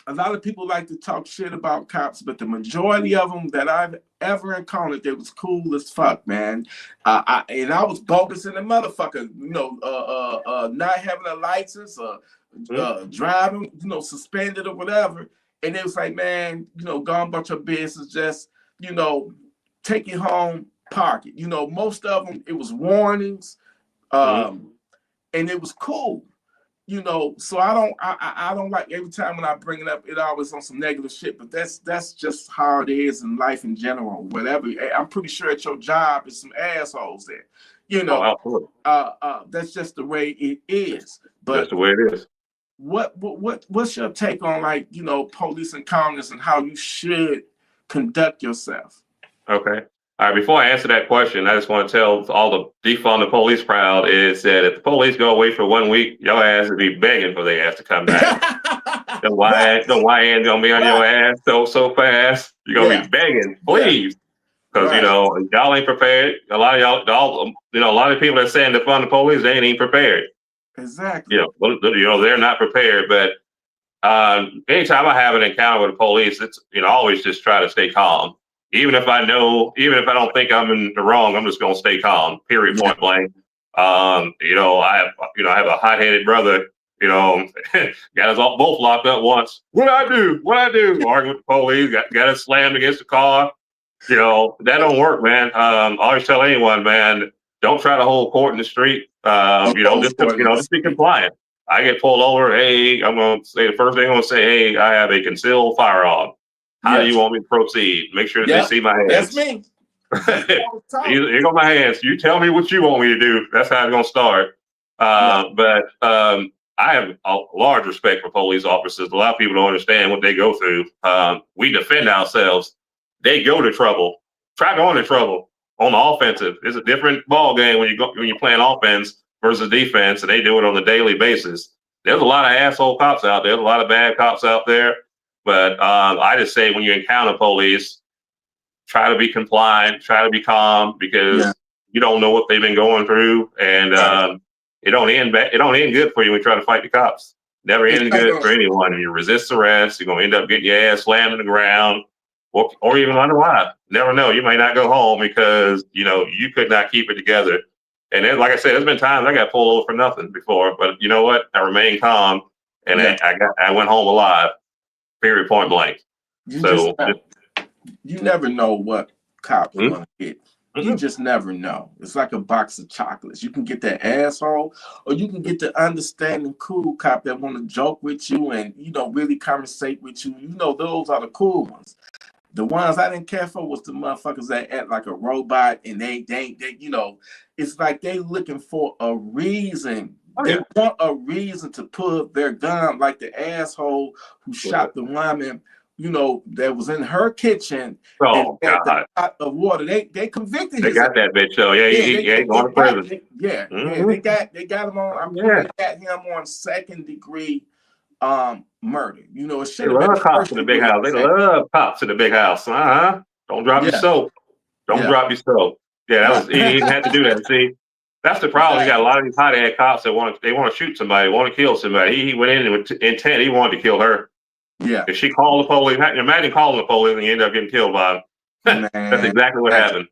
a lot of people like to talk shit about cops, but the majority of them that I've ever encountered, they was cool as fuck, man. I was bogus in the motherfucker, not having a license or Mm-hmm. driving, suspended or whatever. And it was like, man, go on about your business, just, you know, take it home, park it. Most of them, it was warnings, Mm-hmm. and it was cool. So I don't like every time when I bring it up, it always on some negative shit. But that's just how it is in life in general. Whatever, I'm pretty sure at your job is some assholes there. Oh, absolutely. That's just the way it is. That's But the way it is. what's your take on police encounters and how you should conduct yourself? Okay. All right. Before I answer that question, I just want to tell all the defund the police crowd is that if the police go away for 1 week, your ass will be begging for their ass to come back. The YN gonna be on your Right. ass so fast. You're gonna Yeah. be begging, Yeah. please, because Right. y'all ain't prepared. A lot of y'all, a lot of people that saying defund the police, they ain't even prepared. Exactly. They're not prepared. But anytime I have an encounter with the police, it's I always just try to stay calm. Even if I don't think I'm in the wrong, I'm just gonna stay calm. Period. Yeah. Point blank. I have a hot-headed brother. Got us all both locked up once. What I do? Arguing with the police. Got us slammed against the car. That don't work, man. I always tell anyone, man, don't try to hold court in the street. Just be compliant. I get pulled over. Hey, I'm going to say the first thing I'm going to say, hey, I have a concealed firearm. How do you want me to proceed? Make sure that they see my hands. That's me. Here go my hands. You tell me what you want me to do. That's how it's going to start. But I have a large respect for police officers. A lot of people don't understand what they go through. We defend ourselves. They go to trouble. Try going to trouble on the offensive. It's a different ball game when you're playing offense versus defense, and they do it on a daily basis. There's a lot of asshole cops out there. There's a lot of bad cops out there. But I just say when you encounter police, try to be compliant, try to be calm, because you don't know what they've been going through, and it don't end good for you when you try to fight the cops. Never end good for anyone. If you resist arrest, you're gonna end up getting your ass slammed in the ground, or even unalive. Never know. You may not go home because you could not keep it together. And then, like I said, there's been times I got pulled over for nothing before, but you know what? I remained calm, and I went home alive. Period. Point blank. You never know what cops Mm-hmm. gonna get. You just never know. It's like a box of chocolates. You can get that asshole, or you can get the understanding, cool cop that want to joke with you and really conversate with you. Those are the cool ones. The ones I didn't care for was the motherfuckers that act like a robot, and they it's like they looking for a reason Oh They yeah. want a reason to pull their gun, like the asshole who shot the woman, that was in her kitchen and Oh had the God. pot of water. They convicted They his ass. got that bitch though. Yeah, Yeah, he ain't going to prison. they got him on. I believe Yeah. they got him on second degree murder. It They should have been love cops first in the big degree. house. They love cops in the big house. Don't drop your Yeah, soap. Don't yeah, drop your soap. Yeah, that was right. he didn't have to do that. See, that's the problem. You got a Exactly. lot of these hot-head cops that want to shoot somebody, want to kill somebody. He went in with intent. He wanted to kill her. Yeah, If she called the police, imagine calling the police and you end up getting killed by them. That's man. exactly what happened.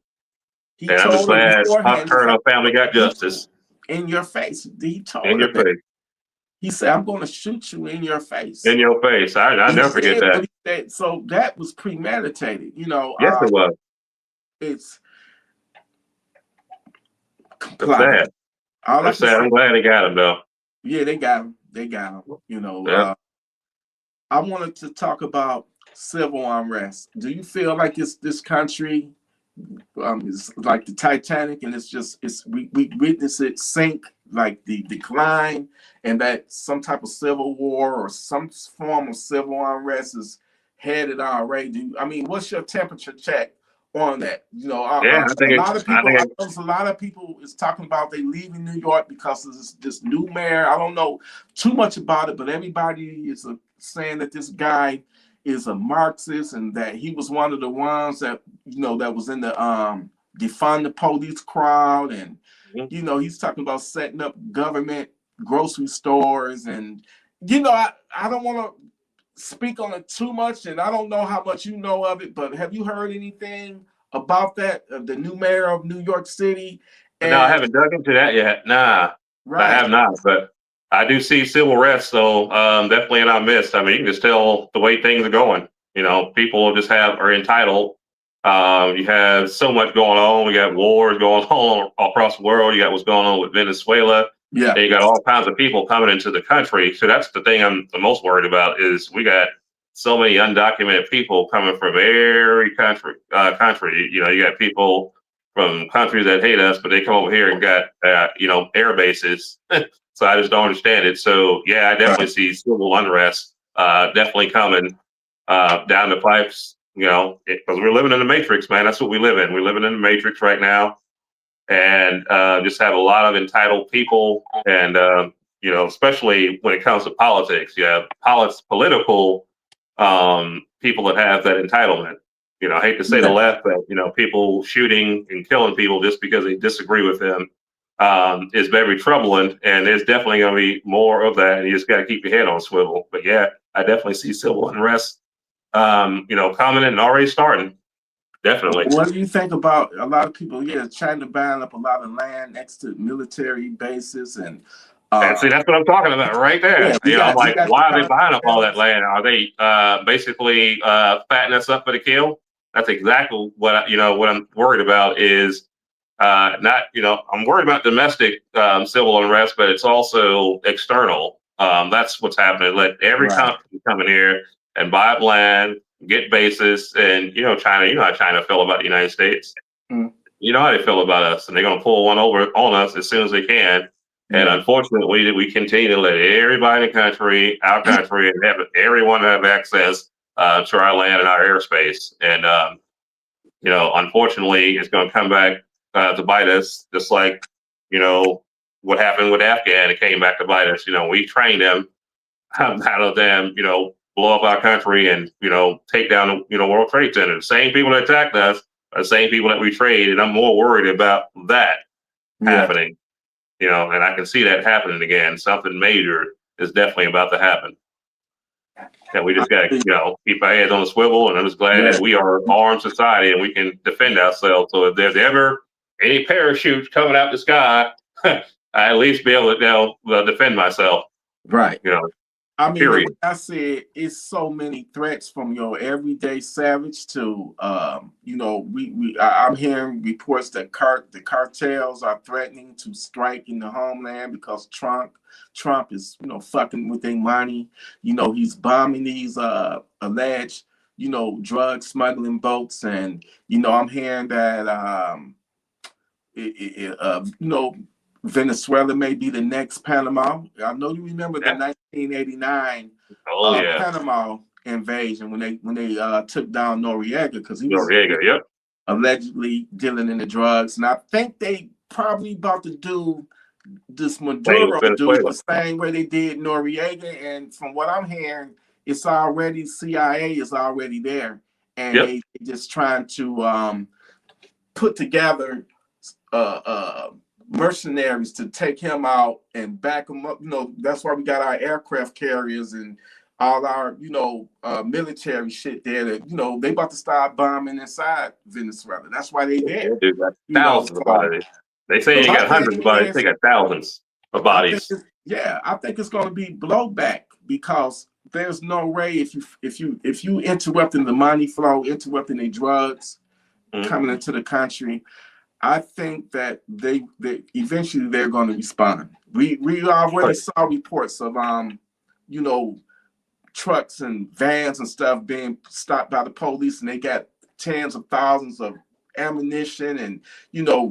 He And I'm just told her glad beforehand. her and her family got justice In your face. He in told her your that. face. He said, "I'm going to shoot you in your face." In your face. I He never forget said that. what he said. So that was premeditated. Yes, it was. It's That's compliant. sad. All I That's can sad. say, I'm glad they got him though. yeah, they got him. They got him. Yeah. I wanted to talk about civil unrest. Do you feel like this country is like the Titanic, and we witness it sink, like the decline, and that some type of civil war or some form of civil unrest is headed our way? What's your temperature check on that? Yeah, A lot of people, I know a lot of people is talking about they leaving New York because of this new mayor. I don't know too much about it, but everybody is saying that this guy is a Marxist and that he was one of the ones that that was in the defund the police crowd, and he's talking about setting up government grocery stores, and I don't want to speak on it too much, and I don't know how much you know of it, but have you heard anything about that, the new mayor of New York City? No, I And haven't dug into that yet. Nah, I right, have not. But I do see civil unrest, so definitely in our midst. I mean, you can just tell the way things are going. People just are entitled. You have so much going on. We got wars going on all across the world. You got what's going on with Venezuela. yeah, And you got all kinds of people coming into the country. So that's the thing I'm the most worried about is we got so many undocumented people coming from every country. You got people from countries that hate us, but they come over here and got air bases. So I just don't understand it. So yeah, I definitely see civil unrest definitely coming down the pipes. Because we're living in the matrix, man. That's what we live in. We're living in the matrix right now, and just have a lot of entitled people, and especially when it comes to politics, you have political people that have that entitlement. I hate to say the yeah, left, but people shooting and killing people just because they disagree with them is very troubling, and there's definitely going to be more of that. And you just got to keep your head on a swivel. But yeah, I definitely see civil unrest, coming and already starting. Definitely. what do you think about a lot of people, trying to buy up a lot of land next to military bases, and And see, that's what I'm talking about right there. I'm we like, got the why are they buying up all that cartels. land? Are they basically fattening us up for the kill? That's exactly what what I'm worried about is not, I'm worried about domestic civil unrest, but it's also external. That's what's happening. Let every Right. company come in here and buy up land, get bases, and China. You know how China feel about the United States. Mm. You know how they feel about us, and they're going to pull one over on us as soon as they can. And Yeah. unfortunately, we continue to let everybody in the country, our country, and have everyone have access to our land and our airspace. And unfortunately, it's going to come back to bite us, just like what happened with Afghan. It came back to bite us. We trained them how to them, blow up our country and take down World Trade Center. The same people that attacked us are the same people that we trade, and I'm more worried about that happening. And I can see that happening again. Something major is definitely about to happen. And we just got to, keep our heads on the swivel. And I'm just glad that we are an armed society and we can defend ourselves. So if there's ever any parachutes coming out the sky, I at least be able to defend myself. Right. Period. When I said it's so many threats from your everyday savage to, I'm hearing reports that the cartels are threatening to strike in the homeland because Trump is, fucking with their money. He's bombing these alleged, drug smuggling boats, and I'm hearing that Venezuela may be the next Panama. I know you remember the Yeah. 1989 Oh yeah. Panama invasion when they took down Noriega because he was Noriega. Yep. allegedly dealing in the drugs, and I think they probably about to do this Same with Maduro dude Venezuela. the same way they did Noriega. And from what I'm hearing, it's already CIA is already there, and Yep. they just trying to put together mercenaries to take him out and back him up. You know, that's why we got our aircraft carriers and all our, military shit there that, they about to start bombing inside Venezuela. That's why they there. They got You know, thousands of bodies. They say but you my got hundreds of thing bodies. is, They got thousands of bodies. I think it's going to be blowback because there's no way if you interrupting the money flow, interrupting the drugs coming into the country, I think that they eventually they're going to respond. We already saw reports of trucks and vans and stuff being stopped by the police, and they got tens of thousands of ammunition and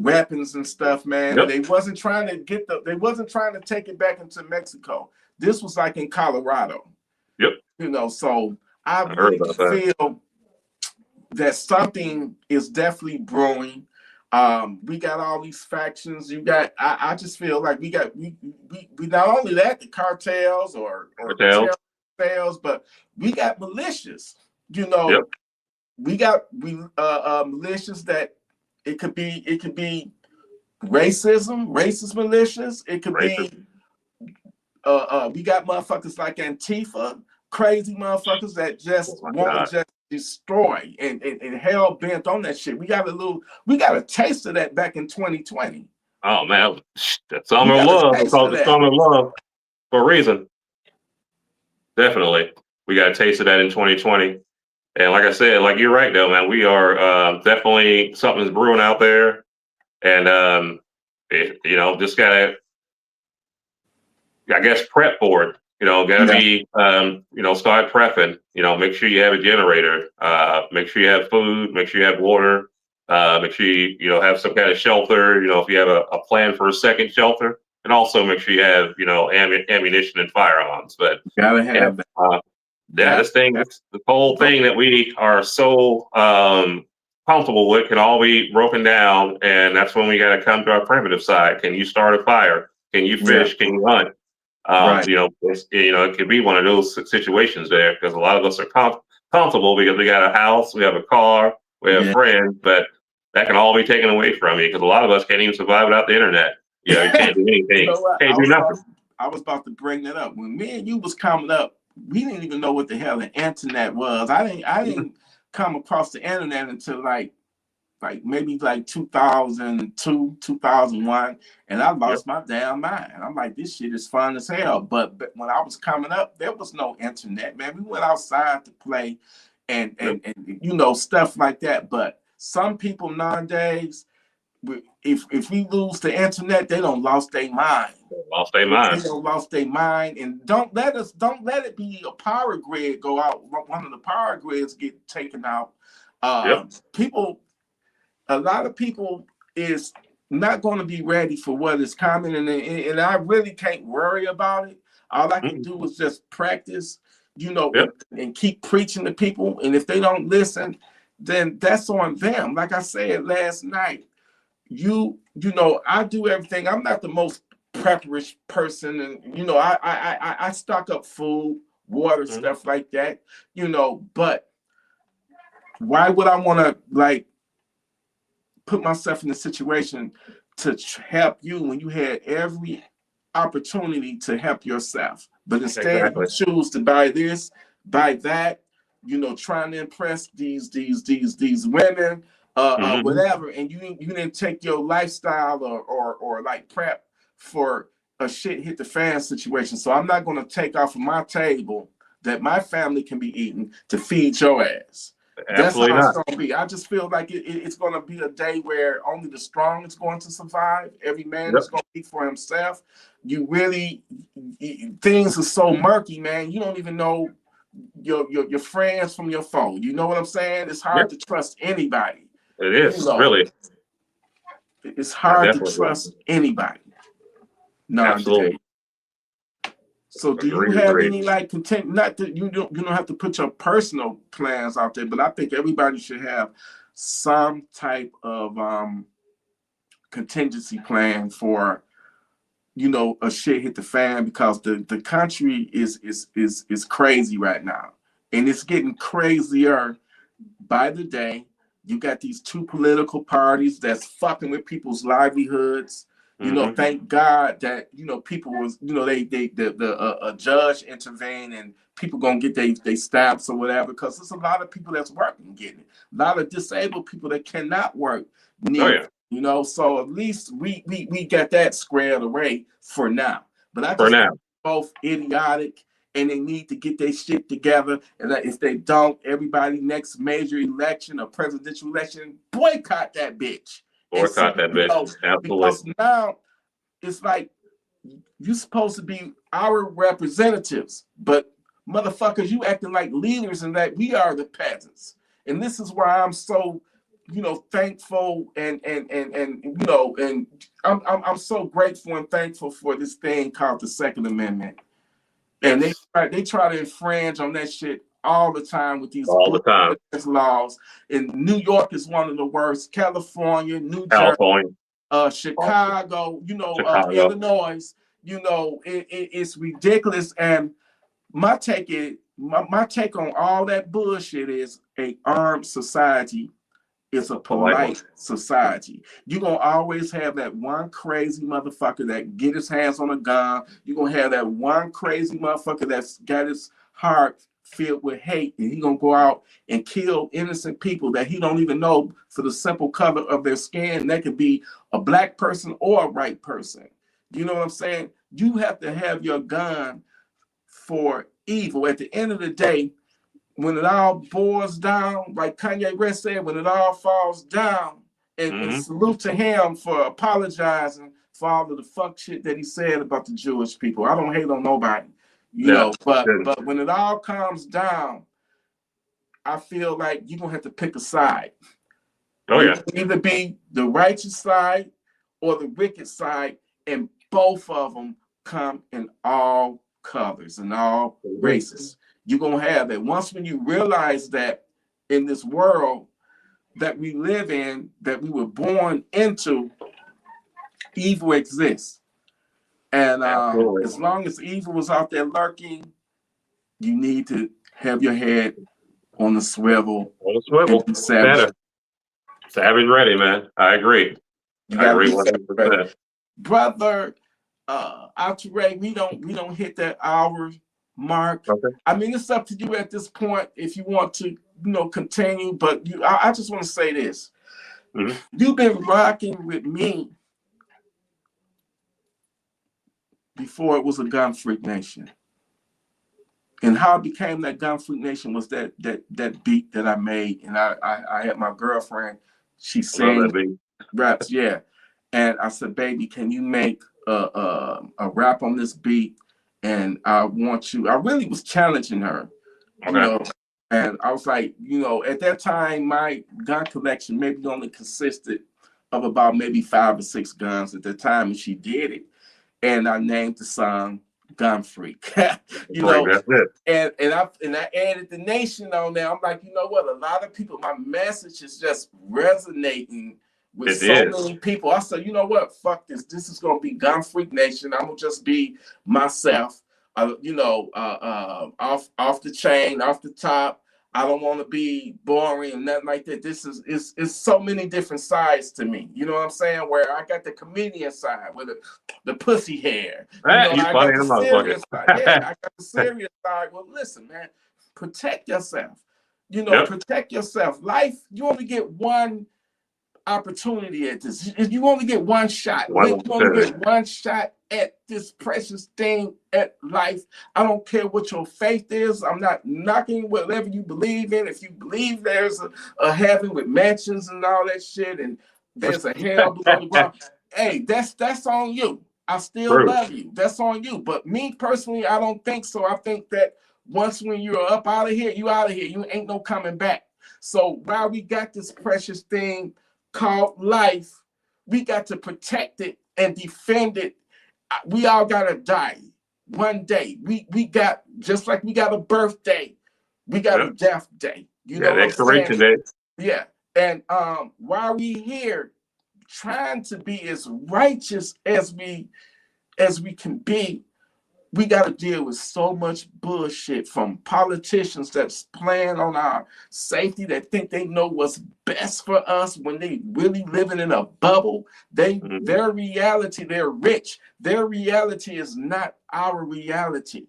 weapons and stuff, man. Yep. They wasn't trying to take it back into Mexico. This was like in Colorado. Yep. So I really feel that something is definitely brewing. We got all these factions. I just feel like we not only that, the cartels or cartels, but we got militias. Yep. We got militias that it could be racist militias. It could be we got motherfuckers like Antifa, crazy motherfuckers that just want to just destroy and hell bent on that shit. We got a taste of that back in 2020. Oh man, that's summer of love. It's called the summer of love for a reason. Definitely, we got a taste of that in 2020. And like I said, like you're right though, man. We are definitely something's brewing out there, and just gotta, I guess, prep for it. Gotta be, start prepping. Make sure you have a generator. Make sure you have food. Make sure you have water. Make sure you have some kind of shelter. If you have a plan for a second shelter, and also make sure you have ammunition and firearms. But gotta have that. This whole thing that we are so comfortable with can all be broken down, and that's when we got to come to our primitive side. Can you start a fire? Can you fish? Can you hunt? Right. It could be one of those situations there because a lot of us are comfortable because we got a house, we have a car, we have friends, but that can all be taken away from you because a lot of us can't even survive without the internet. You can't do anything. Can't do nothing. I was about to bring that up. When me and you was coming up, we didn't even know what the hell the internet was. I didn't come across the internet until like maybe like 2002, 2001, and I lost my damn mind. I'm like, this shit is fun as hell. But when I was coming up, there was no internet, man. We went outside to play and stuff like that. But some people nowadays, if we lose the internet, they don't lost their mind. They don't lost their mind, and don't let it be a power grid go out. One of the power grids get taken out. A lot of people is not going to be ready for what is coming, and I really can't worry about it. All I can do is just practice, and keep preaching to people. And if they don't listen, then that's on them. Like I said last night, I do everything. I'm not the most prepperish person, and I stock up food, water, stuff like that. But why would I want to put myself in a situation to help you when you had every opportunity to help yourself? But instead, you choose to buy this, buy that, trying to impress these women, whatever, and you didn't take your lifestyle or like prep for a shit hit the fan situation. So I'm not going to take off of my table that my family can be eating to feed your ass. Absolutely That's how not. it's going to be. I just feel like it's going to be a day where only the strong is going to survive. Every man is going to be for himself. Things are so murky, man. You don't even know your friends from your foe. You know what I'm saying? It's hard to trust anybody. It is, really. It's hard to trust anybody. Absolutely. So do you have any like content? Not that you don't have to put your personal plans out there, but I think everybody should have some type of contingency plan for a shit hit the fan, because the country is crazy right now, and it's getting crazier by the day. You got these two political parties that's fucking with people's livelihoods. Thank God that people was a judge intervened and people gonna get they stamps or whatever, because there's a lot of people that's working getting it. A lot of disabled people that cannot work need so at least we got that squared away for now. But I just think both idiotic, and they need to get their shit together. And that if they don't, everybody next major election or presidential election, boycott that bitch. Boycott that bitch. Absolutely. Because now it's like you're supposed to be our representatives, but motherfuckers, you acting like leaders, and that we are the peasants. And this is why I'm so thankful and I'm so grateful and thankful for this thing called the Second Amendment. And they try to infringe on that shit all the time with these laws. And New York is one of the worst. California, New Jersey, Chicago, Illinois. It's ridiculous. And my take on all that bullshit is a armed society. It's a polite society. You're going to always have that one crazy motherfucker that get his hands on a gun. You're going to have that one crazy motherfucker that's got his heart filled with hate, and he's going to go out and kill innocent people that he don't even know for the simple color of their skin. That could be a black person or a white person. You know what I'm saying? You have to have your gun for evil. At the end of the day, when it all boils down, like Kanye West said, when it all falls down, and salute to him for apologizing for all of the fuck shit that he said about the Jewish people. I don't hate on nobody, but when it all comes down, I feel like you're gonna have to pick a side. Either be the righteous side or the wicked side, and both of them come in all colors and all races. You're going to have that. Once when you realize that in this world that we live in, that we were born into, evil exists. And as long as evil is out there lurking, you need to have your head on the swivel. Savage ready, man. I agree. I agree 100%. Brother Atumre, we don't hit that hour mark. I mean, it's up to you at this point if you want to continue, but I just want to say this. You've been rocking with me before it was a Gun Freak Nation, and how it became that Gun Freak Nation was that beat that I made, and I had my girlfriend, she sang raps, and I said, baby, can you make a rap on this beat? And I really was challenging her, and I was like, at that time, my gun collection maybe only consisted of about maybe 5 or 6 guns at the time, and she did it. And I named the song Gun Freak, and I added the nation on there. I'm like, you know what? A lot of people, my message is just resonating with many people. I said, you know what? Fuck this. This is gonna be Gun Freak Nation. I'm gonna just be myself. Off the chain, off the top. I don't want to be boring and nothing like that. This is so many different sides to me. You know what I'm saying? Where I got the comedian side with the pussy hair. I got the serious side. I got the serious side. Well, listen, man, protect yourself. Protect yourself. Life, you only get one opportunity at this. You only get one shot. You only get one shot at this precious thing at life. I don't care what your faith is. I'm not knocking whatever you believe in. If you believe there's a heaven with mansions and all that shit, and there's a hell below the ground, hey, that's on you. I still love you. That's on you. But me personally, I don't think so. I think that once when you're up out of here, you out of here. You ain't no coming back. So while we got this precious thing called life, we got to protect it and defend it we all gotta die one day. We got, just like we got a birthday, we got a death day. You know the what I'm expiration saying? date. Yeah. And while we here trying to be as righteous as we can be, we got to deal with so much bullshit from politicians that's playing on our safety, that think they know what's best for us when they really living in a bubble. Their reality, they're rich. Their reality is not our reality.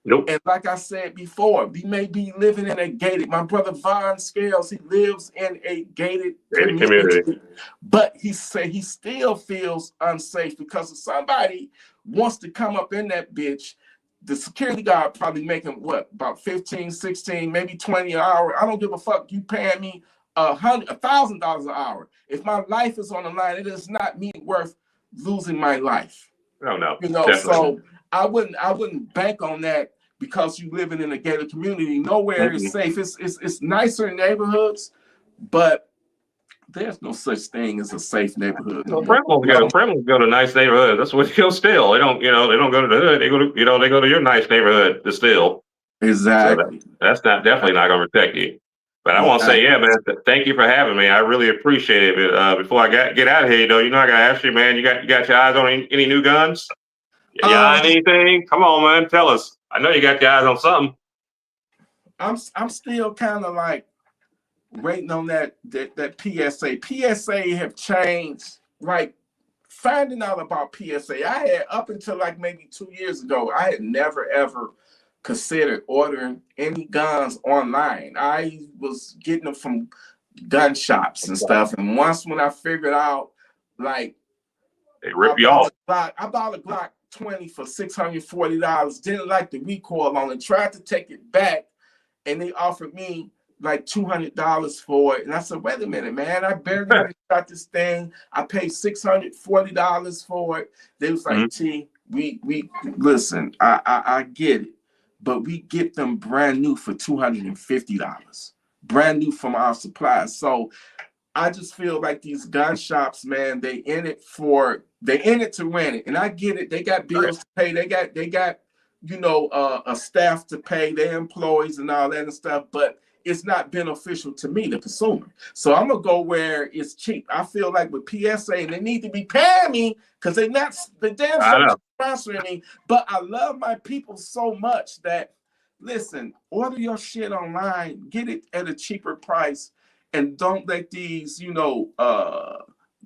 Nope. And like I said before, we may be living in a gated. My brother Von Scales, he lives in a gated community, but he said he still feels unsafe because if somebody wants to come up in that bitch, the security guard probably making what, about 15, 16, maybe 20 an hour. I don't give a fuck. You paying me $1,000 an hour. If my life is on the line, it is not me worth losing my life. Oh no, you know, definitely. So I wouldn't bank on that because you living in a gated community. Nowhere is safe. It's nicer neighborhoods, but there's no such thing as a safe neighborhood. Well, Fremont go to nice neighborhoods. That's what they go still. They don't go to the hood. They go to, they go to your nice neighborhood to still. Exactly. So that's definitely not going to protect you. But I want to say, yeah, man, thank you for having me. I really appreciate it. But before I get out of here, I got to ask you, man, you got your eyes on any new guns? You on anything? Come on, man, tell us. I know you got your eyes on something. I'm still kind of like waiting on that PSA. PSA have changed. Like finding out about PSA, I had up until like maybe 2 years ago, I had never ever considered ordering any guns online. I was getting them from gun shops and stuff. And once when I figured out, like, they rip you off. I bought a Glock 20 for $640. Didn't like the recoil on it. Tried to take it back, and they offered me like $200 for it. And I said, wait a minute, man, I barely even got this thing. I paid $640 for it. They was like, T, we listen, I get it, but we get them brand new for $250. Brand new from our suppliers. So I just feel like these gun shops, man, they in it to win it. And I get it. They got bills to pay. They got a staff to pay, their employees and all that and stuff, but it's not beneficial to me, the consumer. So I'm gonna go where it's cheap. I feel like with PSA, and they need to be paying me because they're not the damn sponsoring me. But I love my people so much that, listen, order your shit online, get it at a cheaper price, and don't let these,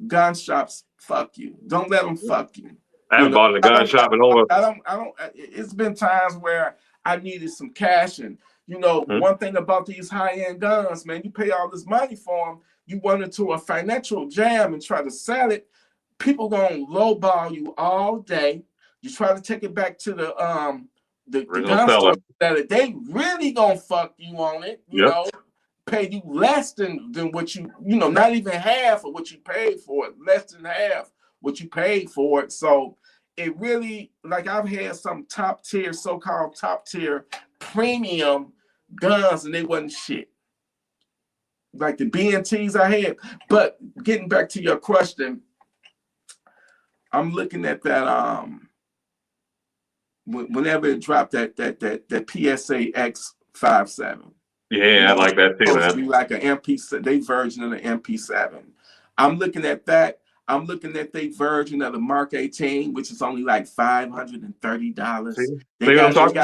gun shops fuck you. Don't let them fuck you. I haven't bought in a gun shop in over. I don't. It's been times where I needed some cash, and one thing about these high-end guns, man, you pay all this money for them. You run into a financial jam and try to sell it. People gonna lowball you all day. You try to take it back to the gun store that they really gonna fuck you on it. You know, pay you less than what you not even half of what you paid for it. Less than half what you paid for it. So it really, like, I've had some so-called top tier premium guns, and they wasn't shit. Like the BNTs I had. But getting back to your question, I'm looking at that whenever it dropped that PSA X57. Yeah, I like that too, man. To be like an MP, they version of the MP7. I'm looking at that. I'm looking at their version of the Mark 18, which is only like $530. See what I'm talking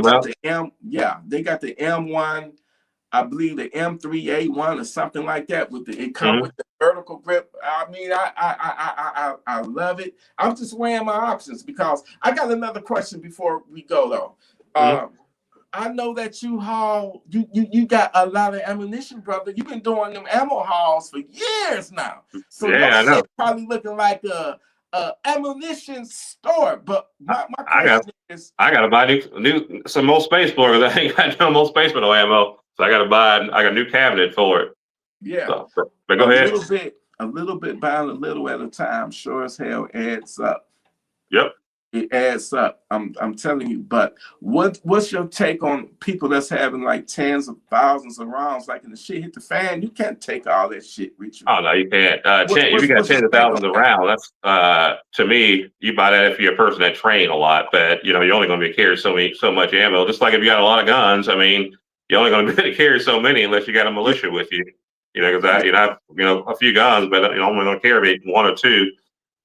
about? Yeah, they got the M1, I believe the M3A1 or something like that. It comes with the vertical grip. I mean, I love it. I'm just weighing my options because I got another question before we go though. I know that you got a lot of ammunition, brother. You've been doing them ammo hauls for years now. So your shit probably looking like a ammunition store. But my question is, I gotta buy some more space for it. I ain't got no more space for no ammo. So I got a new cabinet for it. Yeah. So, but go ahead. A little bit buying a little at a time sure as hell adds up. Yep. It adds up. I'm telling you. But what's your take on people that's having like tens of thousands of rounds? Like, in the shit hit the fan, you can't take all that shit with you. Oh no, you can't. If you got What's your tens of take on thousands that? around, that's to me, you buy that if you're a person that train a lot. But you're only going to be carrying so much ammo. Just like if you got a lot of guns, I mean, you're only going to be able to carry so many unless you got a Yeah, militia with you. Because I have a few guns, but I'm only going to carry one or two.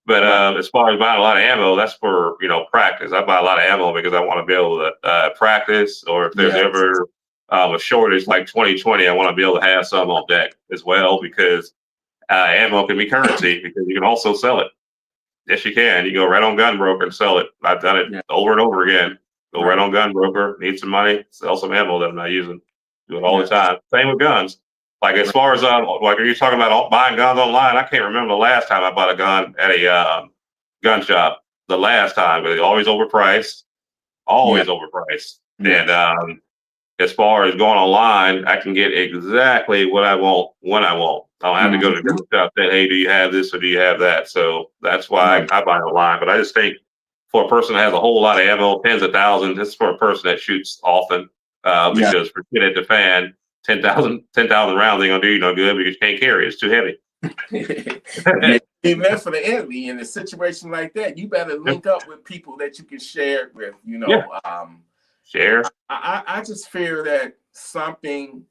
But right. as far as buying a lot of ammo, that's for practice. I buy a lot of ammo because I want to be able to practice, or if there's Yes. ever a shortage like 2020, I want to be able to have some on deck as well because ammo can be currency because you can also sell it. Yes, you can. You go right on Gunbroker and sell it. I've done it Yeah. over and over again. Go right Right. on Gunbroker, need some money, sell some ammo that I'm not using. Do it all the Yes. time. Same with guns. Like as Right. far as like are you talking about buying guns online? I can't remember the last time I bought a gun at a gun shop. The last time, but it's always overpriced. Yeah. Always overpriced. And Yes. as far as going online, I can get exactly what I want when I want. I don't have to go to the Mhm. gun shop saying, hey, do you have this or do you have that? So that's why Right. I buy online. But I just think for a person that has a whole lot of ammo, tens of thousands, this is for a person that shoots often Yeah. because for shit at the fan, 10,000 rounds ain't going to do you no good because you can't carry it. It's too heavy. Yeah. It meant for the enemy in a situation like that. You better link up with people that you can share it with. Yeah. Share. I just fear that something,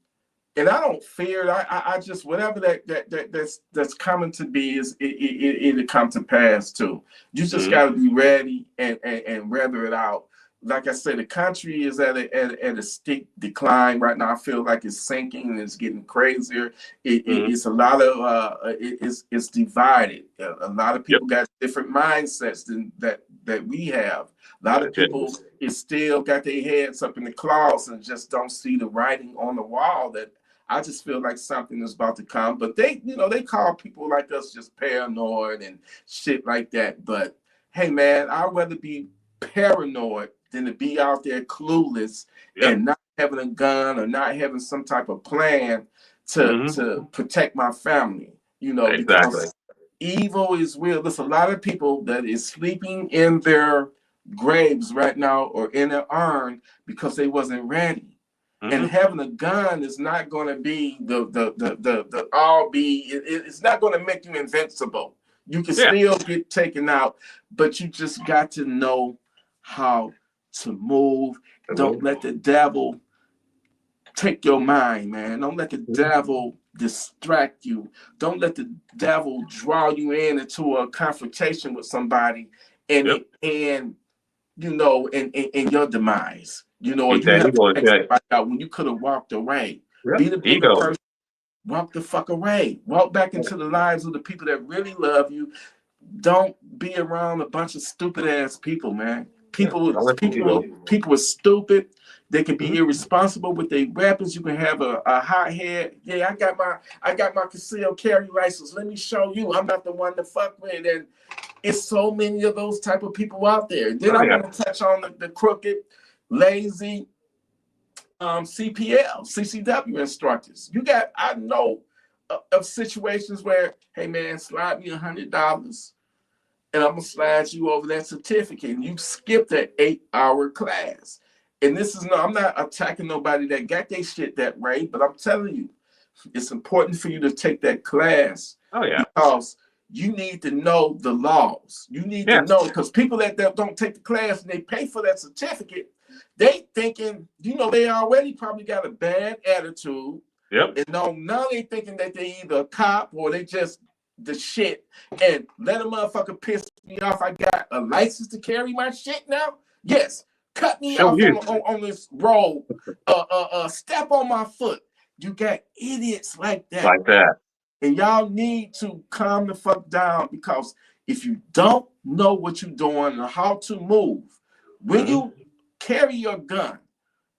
and I don't fear. I just whatever that's coming to be is it'll come to pass too. You just Mm-hmm. got to be ready and weather it out. Like I said, the country is at a steep decline right now. I feel like it's sinking and it's getting crazier. Mm-hmm. It's a lot of it's divided. A lot of Yep. people got different mindsets than that we have. A lot Yeah, of people is still got their heads up in the clouds and just don't see the writing on the wall. That I just feel like something is about to come. But they call people like us just paranoid and shit like that. But hey, man, I'd rather be paranoid than to be out there clueless Yep. and not having a gun or not having some type of plan Mm-hmm. to protect my family. Exactly. Because evil is real. There's a lot of people that is sleeping in their graves right now or in an urn because they wasn't ready. And Mm-hmm. having a gun is not going to be the all be. It's not going to make you invincible. You can Yeah. still get taken out, but you just got to know how to move. Don't let the devil take your mind, man. Don't let the devil distract you. Don't let the devil draw you into a confrontation with somebody and Yep. in your demise. Or Keep you that have to ego in take check. somebody out when you could have walked away. Yep. Be the bigger Ego. person. Walk the fuck away. Walk back into the lives of the people that really love you. Don't be around a bunch of stupid ass people, man. Yeah. Don't let the ego. People are stupid. They can be Mm-hmm. irresponsible with their weapons. You can have a hot head. Yeah, I got my concealed carry license. Let me show you. I'm not the one to fuck with. And it's so many of those type of people out there. Then Oh I yeah. want to touch on the crooked, lazy CCW instructors. I know of situations where, hey man, slide me $100 and I'm gonna slide you over that certificate. And you skipped that 8-hour class. And I'm not attacking nobody that got their shit that way, but I'm telling you, it's important for you to take that class Oh yeah. because you need to know the laws. You need to Yeah. know because people that don't take the class and they pay for that certificate, they thinking, they already probably got a bad attitude. Yep. And now they thinking that they either a cop or they just the shit. And let a motherfucker piss me off. I got a license to carry my shit now. Yes, cut me Show off you on this road. Step on my foot. You got idiots like that. like that. And y'all need to calm the fuck down because if you don't know what you're doing and how to move, when Mm-hmm. you carry your gun,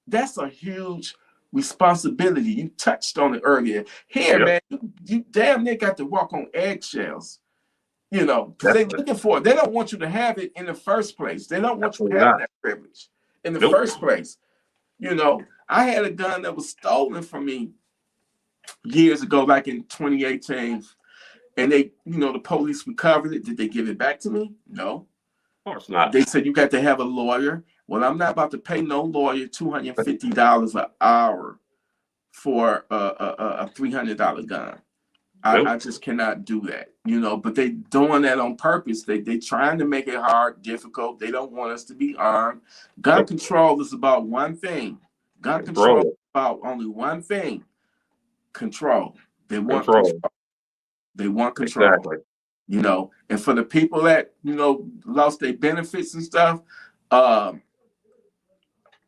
that's a huge responsibility. You touched on it earlier. Here, Yep. man, you damn near got to walk on eggshells, because they're Definitely. looking for it. They don't want you to have it in the first place. They don't want you Absolutely having not. that privilege in the Nope. first place. I had a gun that was stolen from me years ago, back in 2018, and the police recovered it. Did they give it back to me? No. course not. They said you got to have a lawyer. Well, I'm not about to pay no lawyer $250 an hour for a $300 gun. Nope. I just cannot do that, you know. But they doing that on purpose. They trying to make it hard, difficult. They don't want us to be armed. Gun control is about one thing. Gun control is about only one thing: control. They want control. They want control. Exactly. You know, and for the people that, you know, lost their benefits and stuff,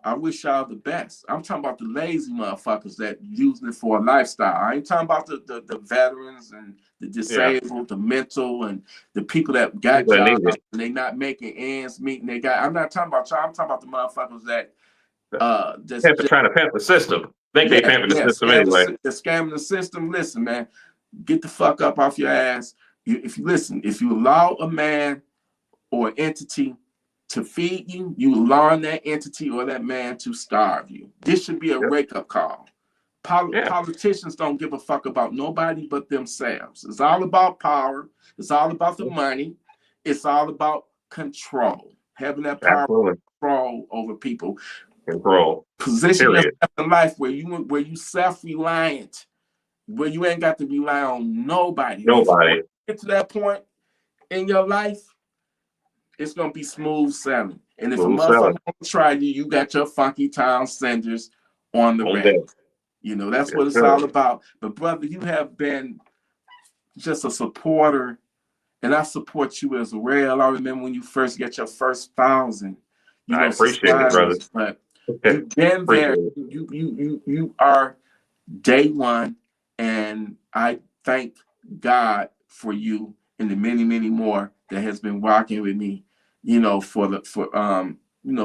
I wish y'all the best. I'm talking about the lazy motherfuckers that using it for a lifestyle. I ain't talking about the veterans and the disabled, the mental, and the people that got jobs and they not making ends meet. And they got. I'm not talking about y'all. I'm talking about the motherfuckers that just trying to pimp the system. They pimping the system anyway. They're scamming the system. Listen, man, get the fuck up off your ass. If you allow a man or entity to feed you, you allowing that entity or that man to starve you. This should be a wake-up call. Politicians don't give a fuck about nobody but themselves. It's all about power. It's all about the money. It's all about control. Having that power, control over people. Control. Position yourself in life where you self-reliant, where you ain't got to rely on nobody. Nobody. If you get to that point in your life, it's gonna be smooth sailing. And if a motherfucker try you, you got your funky town senders on the rack. You know, that's what it's all about. But brother, you have been just a supporter, and I support you as well. I remember when you first get your first 1,000. I appreciate it, brother. But you've been there. You are day one, and I thank God for you and the many, many more that has been rocking with me, you know,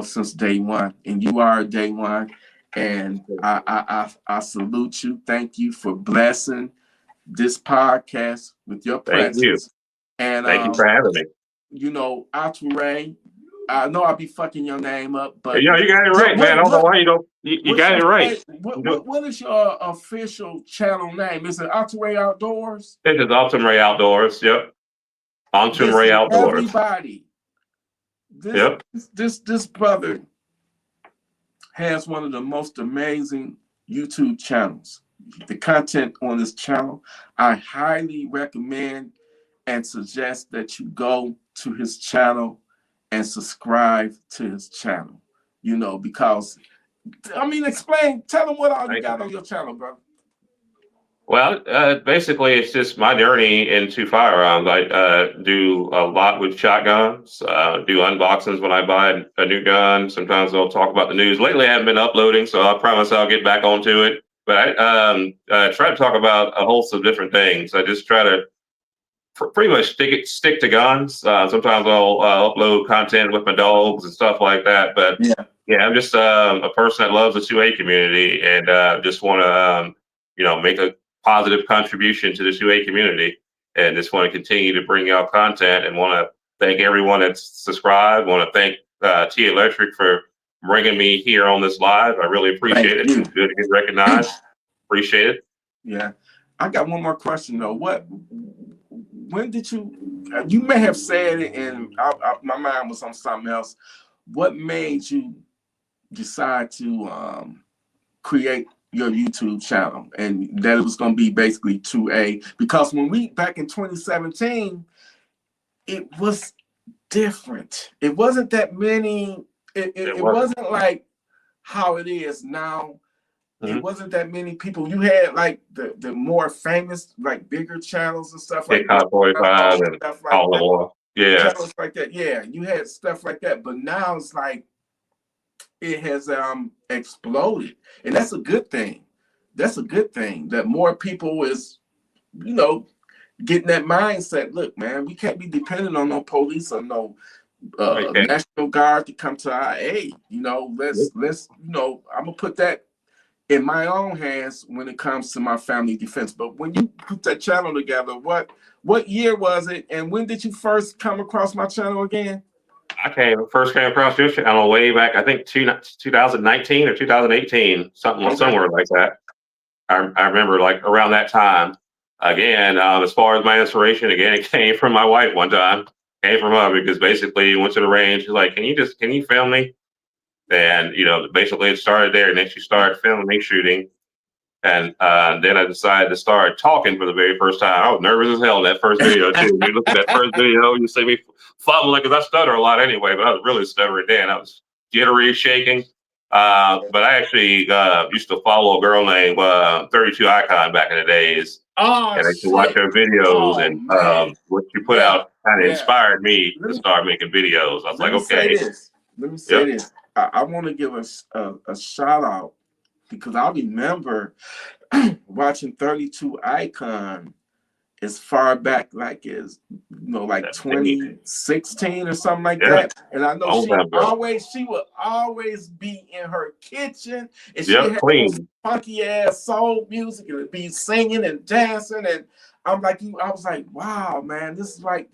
since day one. And you are day one. And I salute you. Thank you for blessing this podcast with your presence. Thank you. And thank you for having me. You know, Atumre, I know I'll be fucking your name up, but you got it right, man. I don't know why you don't. You got it right. What is your official channel name? Is it Atumre Outdoors? It is Atumre Outdoors. Yep. Atumre Outdoors. Everybody. This brother has one of the most amazing YouTube channels. The content on this channel, I highly recommend and suggest that you go to his channel and subscribe to his channel. You know, because tell them what all you got on your channel, bro. Well, basically, it's just my journey into firearms. I do a lot with shotguns, do unboxings when I buy a new gun. Sometimes I'll talk about the news. Lately, I haven't been uploading, so I promise I'll get back onto it. But I try to talk about a host of different things. I just try to pretty much stick to guns. Sometimes I'll upload content with my dogs and stuff like that. But yeah, I'm just a person that loves the 2A community and just want to, make a positive contribution to the 2A community, and just want to continue to bring y'all content, and want to thank everyone that's subscribed. Want to thank T Electric for bringing me here on this live. I really appreciate it. It's good to get recognized. Appreciate it. Yeah, I got one more question though. When did you may have said it, and my mind was on something else. What made you decide to create your YouTube channel, and that it was going to be basically 2A? Because when back in 2017, it was different. It wasn't that many. It wasn't like how it is now. Mm-hmm. It wasn't that many people. You had like the more famous, like bigger channels and stuff like that. 45 and stuff like that. Yeah, channels like that. Yeah, you had stuff like that, but now it's like it has exploded, and that's a good thing. That's a good thing that more people is, getting that mindset. Look, man, we can't be dependent on no police or no National Guard to come to our aid. Let's I'm gonna put that in my own hands when it comes to my family defense. But when you put that channel together, what year was it, and when did you first come across my channel again? I first came across your channel way back, I think 2019 or 2018, somewhere like that. I remember like around that time. Again, as far as my inspiration, again, it came from my wife one time. came from her because basically went to the range. She's like, can you film me? And basically it started there, and then she started filming, shooting, and then I decided to start talking for the very first time. I was nervous as hell in that first video too. You look at that first video, you see me fumbling because I stutter a lot anyway, but I was really stuttering then. I was jittery, shaking. But I actually used to follow a girl named 32 Icon back in the days. Oh, and I used to watch her videos, and what she put out kind of inspired me to start making videos. I was like, okay. Let me say this. I want to give a shout out because I remember watching 32 Icon as far back like as like 2016 or something like that. And I know she would always be in her kitchen, and she had funky ass soul music and be singing and dancing. And I was like, wow, man, this is like,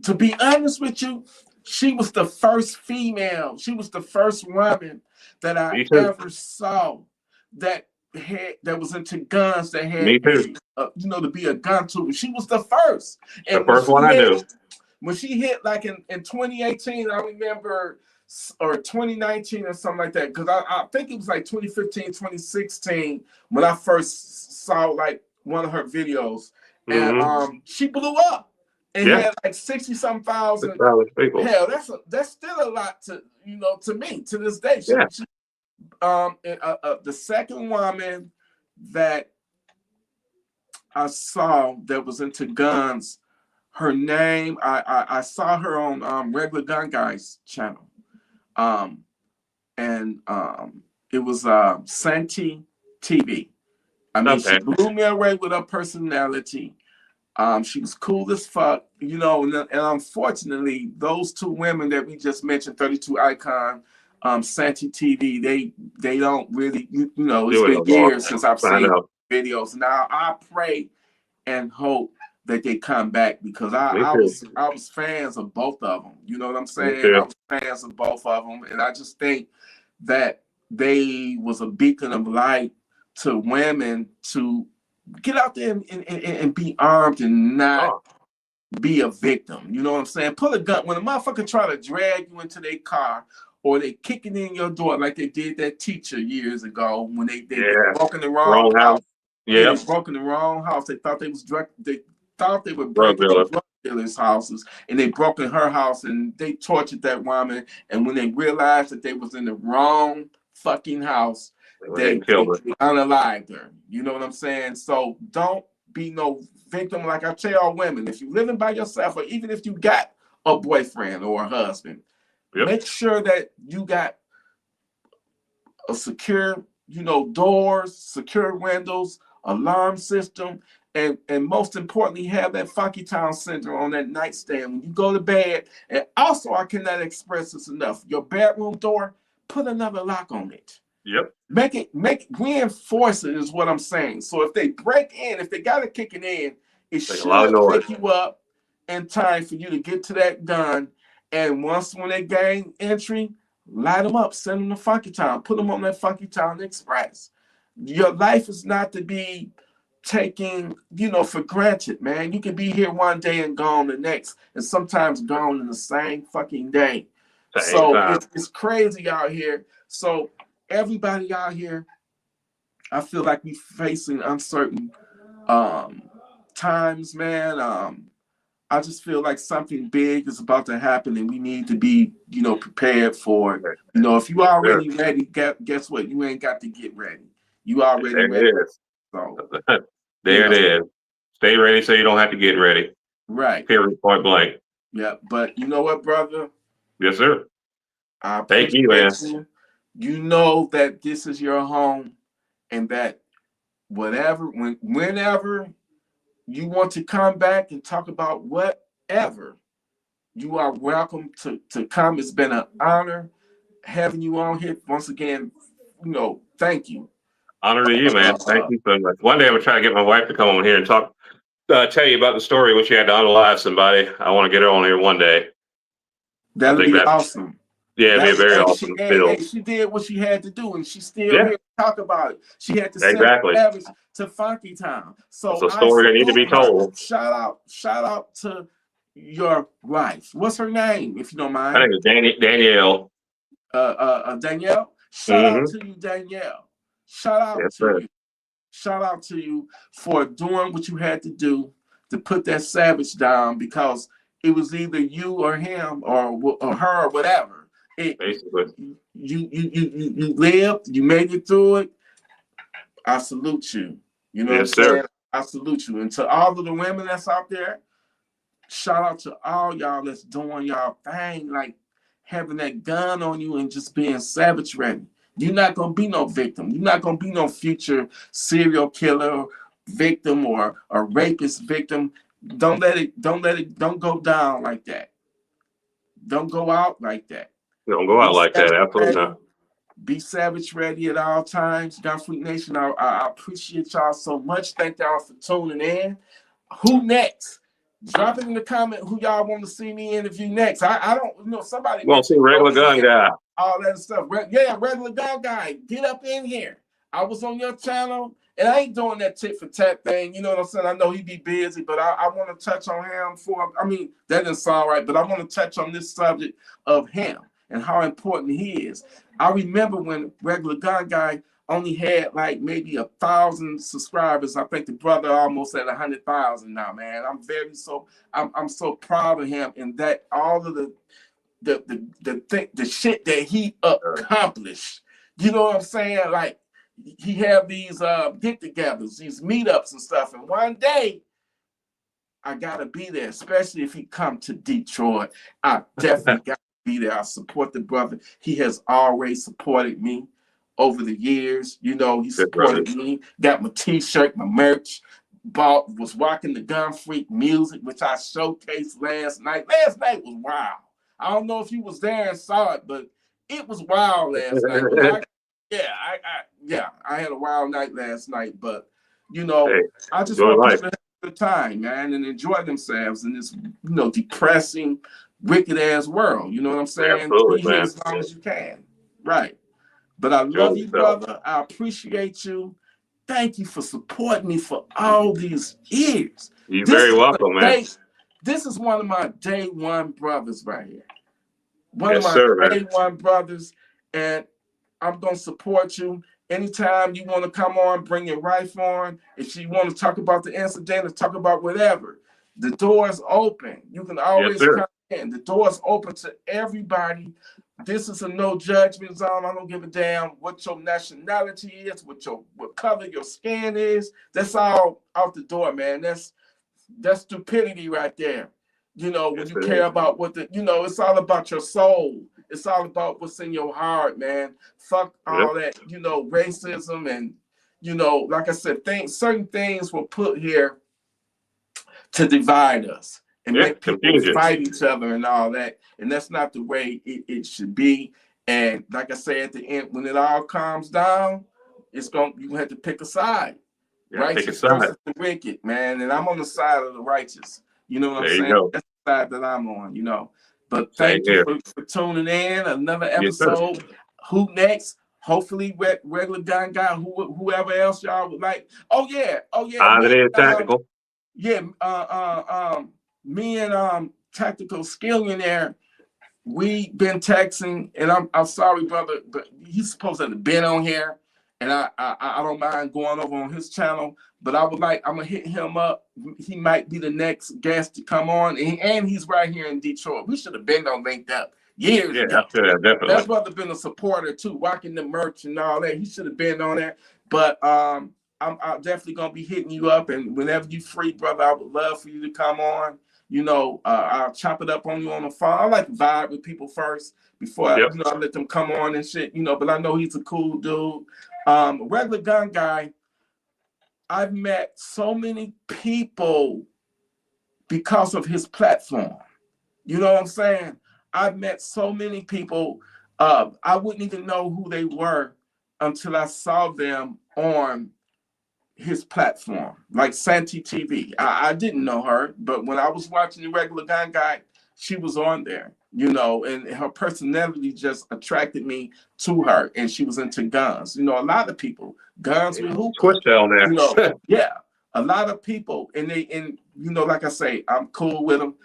to be honest with you, she was the first female. She was the first woman that I ever saw that was into guns, that had to be a gun tuber. She was the first. And the first one I knew. When she hit like in 2018, I remember, or 2019 or something like that, because I think it was like 2015, 2016 when I first saw like one of her videos, and she blew up. And had like 60-some thousand people. Hell, that's still a lot to me to this day. The second woman that I saw that was into guns, her name, I saw her on Regular Gun Guys channel, and it was Santi TV. I mean, she blew me away with her personality. She was cool as fuck, and unfortunately, those two women that we just mentioned, 32 Icon, Santi TV, they don't really, it's been years since I've seen videos. Now I pray and hope that they come back, because I was fans of both of them. You know what I'm saying? I was fans of both of them, and I just think that they was a beacon of light to women to get out there and be armed and not be a victim. You know what I'm saying? Pull a gun. When a motherfucker try to drag you into their car, or they kicking in your door like they did that teacher years ago when they broke in the wrong house. Yeah, they broke in the wrong house. They thought they were breaking drug dealers' houses, and they broke in her house and they tortured that woman. And when they realized that they was in the wrong fucking house, they unalived her. You know what I'm saying? So don't be no victim. Like I tell all women, if you're living by yourself, or even if you got a boyfriend or a husband, make sure that you got a secure, doors, secure windows, alarm system, and most importantly, have that Funky Town Center on that nightstand when you go to bed. And also, I cannot express this enough. Your bedroom door, put another lock on it. Yep. Reinforce it is what I'm saying. So if they break in, if they got to kick it in, it should wake you up in time for you to get to that gun. And when they gain entry, light them up, send them to Funky Town, put them on that Funky Town Express. Your life is not to be taken, for granted, man. You can be here one day and gone the next, and sometimes gone in the same fucking day. It's crazy out here. So everybody out here, I feel like we facing uncertain times, man. I just feel like something big is about to happen, and we need to be, prepared for it. If you already ready, guess what? You ain't got to get ready. You already ready. It is. So there it is. Stay ready so you don't have to get ready. Right. Period. Point blank. Yeah, but you know what, brother? Yes, sir. Thank you, man. You know that this is your home, and that whenever you want to come back and talk about whatever, you are welcome to come. It's been an honor having you on here once again. Thank you. Honor to you, man. Thank you so much. One day I'm gonna try to get my wife to come on here and talk, tell you about the story when she had to unalive somebody. I want to get her on here one day. That'd be awesome. Yeah, it'd be very awesome. She did what she had to do, and she's still here to talk about it. She had to send to Funky Town. So it's a story that needs to be told. Shout out to your wife. What's her name, if you don't I mind? think it's Danielle. Danielle. Shout out Mm-hmm. to you, Danielle. Shout out Yes, to sir. you. Shout out to you for doing what you had to do to put that savage down, because it was either you or him or her or whatever. It Basically. you lived, you made it through it. I salute you. You know what I'm Yes, sir. saying? I salute you. And to all of the women that's out there, shout out to all y'all that's doing y'all thing, like having that gun on you and just being savage ready. You're not gonna be no victim. You're not gonna be no future serial killer victim or a rapist victim. Don't go down like that. Don't go out like that. Don't go Be out like that. savage Absolutely ready. not. Be savage ready at all times. Gunfreak Nation, I appreciate y'all so much. Thank y'all for tuning in. Who next? Drop it in the comment who y'all want to see me interview next. I don't, somebody You want to see mentioned a regular gun Roseanne, guy? all that stuff. Yeah, regular guy. Get up in here. I was on your channel, and I ain't doing that tit for tat thing. You know what I'm saying? I know he be busy, but I want to touch on him that didn't sound right, but I want to touch on this subject of him and how important he is. I remember when regular gun guy only had like maybe 1,000 subscribers. I think the brother almost at 100,000 now, man. I'm so proud of him, and that all of the shit that he accomplished. You know what I'm saying? Like, he have these get-togethers, these meetups and stuff. And one day I gotta be there, especially if he come to Detroit. I definitely got to be there. I support the brother. He has always supported me over the years. He Good brother. supported me. Got my T-shirt, my merch. Was rocking the Gun Freak music, which I showcased last night. Last night was wild. I don't know if you was there and saw it, but it was wild last night. I had a wild night last night, but Hey, I just enjoy want life. people to have a good time, man, and enjoy themselves in this, depressing, wicked ass world. You know what I'm saying? Be Absolutely, here man. as long as you can. Right. But I Enjoy love you, yourself. brother. I appreciate you. Thank you for supporting me for all these years. You're This very is welcome, man. this is one of my day one brothers right here. One of Yes, my sir, man. day one brothers, and I'm gonna support you. Anytime you want to come on, bring your wife on. If you want to talk about the incident or talk about whatever, the door is open. You can Yes, always sir. come in. The door is open to everybody. This is a no judgment zone. I don't give a damn what your nationality is, what color your skin is. That's all out the door, man. That's stupidity right there. When Yes, you it care is. about it's all about your soul. It's all about what's in your heart, man. Fuck Yep. all that, racism and, like I said, certain things were put here to divide us and Yeah, make people confusion. fight each other and all that. And that's not the way it should be. And like I say, at the end, when it all calms down, you have to pick a side. Yeah, pick a Righteous side. versus the wicked, man. And I'm on the side of the righteous. You know what I'm There you saying? go. That's the side that I'm on. But Same thank you here. for tuning in. Another Yes, sir. episode. Who next? Hopefully, regular gun guy, whoever else y'all would like. Oh yeah. Ivan is tactical. Yeah, me and Tactical Skillionaire, we been texting, and I'm sorry, brother, but he's supposed to have been on here, and I don't mind going over on his channel, but I'm gonna hit him up. He might be the next guest to come on, and he's right here in Detroit. We should have been on linked up years Yeah, ago. definitely. That brother been a supporter too, rocking the merch and all that. He should have been on there, but I'm definitely gonna be hitting you up, and whenever you free, brother, I would love for you to come on. I'll chop it up on you on the phone. I like to vibe with people first before Yep. I let them come on and shit. But I know he's a cool dude. Regular gun guy. I've met so many people because of his platform. You know what I'm saying? I've met so many people. I wouldn't even know who they were until I saw them on his platform, like Santi TV. I didn't know her, but when I was watching the regular gun guy, she was on there, and her personality just attracted me to her, and she was into guns. A lot of people, guns with hookah. Switch down there. Yeah, a lot of people, and like I say, I'm cool with them.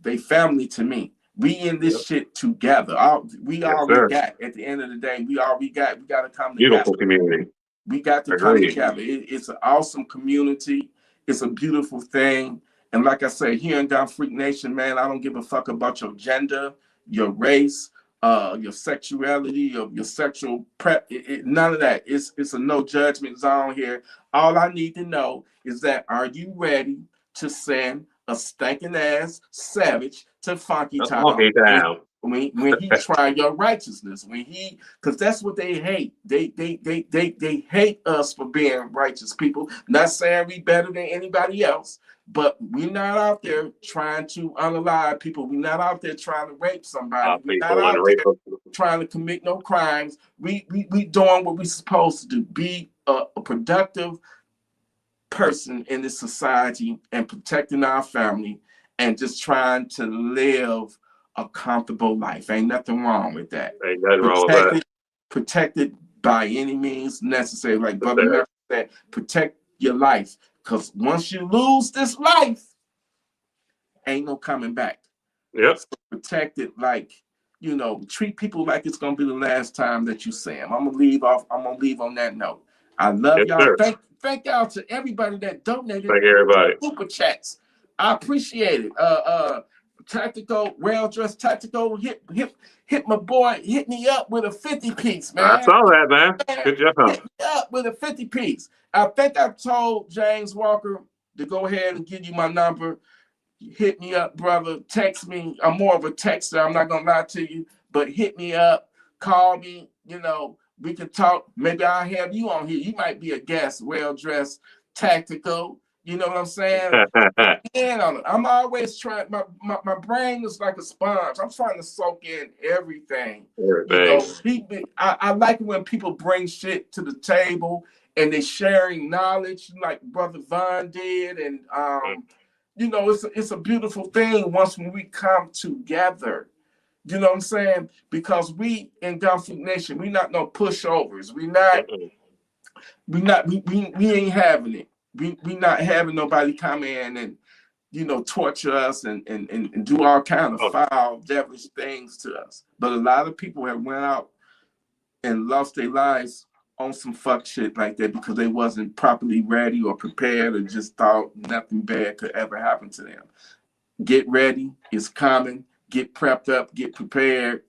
they family to me. We in this shit together. We all we got at the end of the day. We all we got. We got to come together. Beautiful community. We got to come together. It's an awesome community. It's a beautiful thing. And like I say, here in Gun Freak Nation, man, I don't give a fuck about your gender, your race, your sexuality, your sexual prep. None of that. It's a no judgment zone here. All I need to know is that, are you ready to send a stinking ass savage to Funky Town when he try your righteousness? Because that's what they hate. They hate us for being righteous people. Not saying we better than anybody else, but we're not out there trying to unalive people. We're not out there trying to rape somebody. We're not out there trying to commit no crimes. We doing what we're supposed to do. Be a productive person in this society and protecting our family and just trying to live a comfortable life. Ain't nothing wrong with that. Ain't nothing wrong with that. Protected by any means necessary. Like Brother Murphy said, protect your life. Because once you lose this life, ain't no coming back. Yep. So protect it, like, you know, treat people like it's gonna be the last time that you see them. I'm gonna leave on that note. I love y'all. Thank y'all to everybody that donated. Thank everybody. Super chats. I appreciate it. Tactical, well-dressed Tactical, hit my boy, hit me up with a 50 piece, man. I saw that, man. Good job. Hit me up with a 50 piece. I think I told James Walker to go ahead and give you my number. Hit me up, brother. Text me. I'm more of a texter. I'm not gonna lie to you, but hit me up, call me. You know, we can talk. Maybe I'll have you on here. You might be a guest, well-dressed Tactical. You know what I'm saying? I'm always trying. My brain is like a sponge. I'm trying to soak in everything. You know, I like it when people bring shit to the table and they're sharing knowledge, like Brother Von did, and you know, it's a beautiful thing once when we come together. You know what I'm saying? Because we in Gun Freak Nation, we not no pushovers. We ain't having it. We not having nobody come in and, you know, torture us and do all kind of foul, devilish things to us. But a lot of people have went out and lost their lives on some fuck shit like that because they wasn't properly ready or prepared or just thought nothing bad could ever happen to them. Get ready. It's coming. Get prepped up. Get prepared.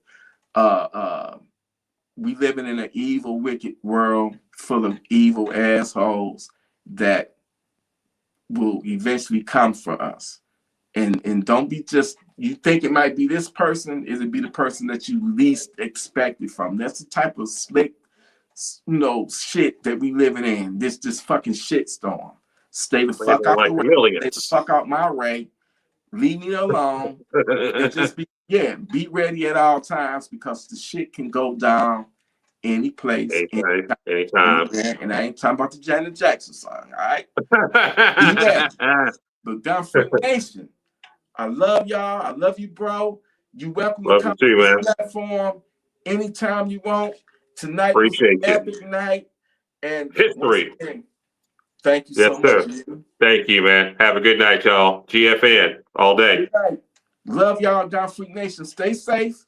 We living in an evil, wicked world full of evil assholes that will eventually come for us. And don't be just, you think it might be this person, it'll be the person that you least expected from. That's the type of slick, you know, shit that we living in. This fucking shit storm. Stay the fuck out the way. Stay the fuck out my way. Leave me alone. And just be ready at all times because the shit can go down any place, anytime. And I ain't talking about the Janet Jackson song, all right? Be ready. But Gun Freak Nation, I love y'all. I love you, bro. You welcome to come to this platform anytime you want. Tonight was an epic night. And history. Again, thank you so much. Thank you, man. Have a good night, y'all. GFN all day. Love y'all, Gun Freak Nation. Stay safe.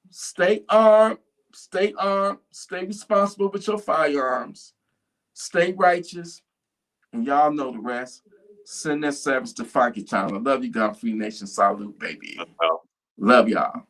Stay armed. Stay armed. Stay responsible with your firearms. Stay righteous. And y'all know the rest. Send that service to Funky Town. I love you, Gun Free Nation. Salute, baby. Love y'all.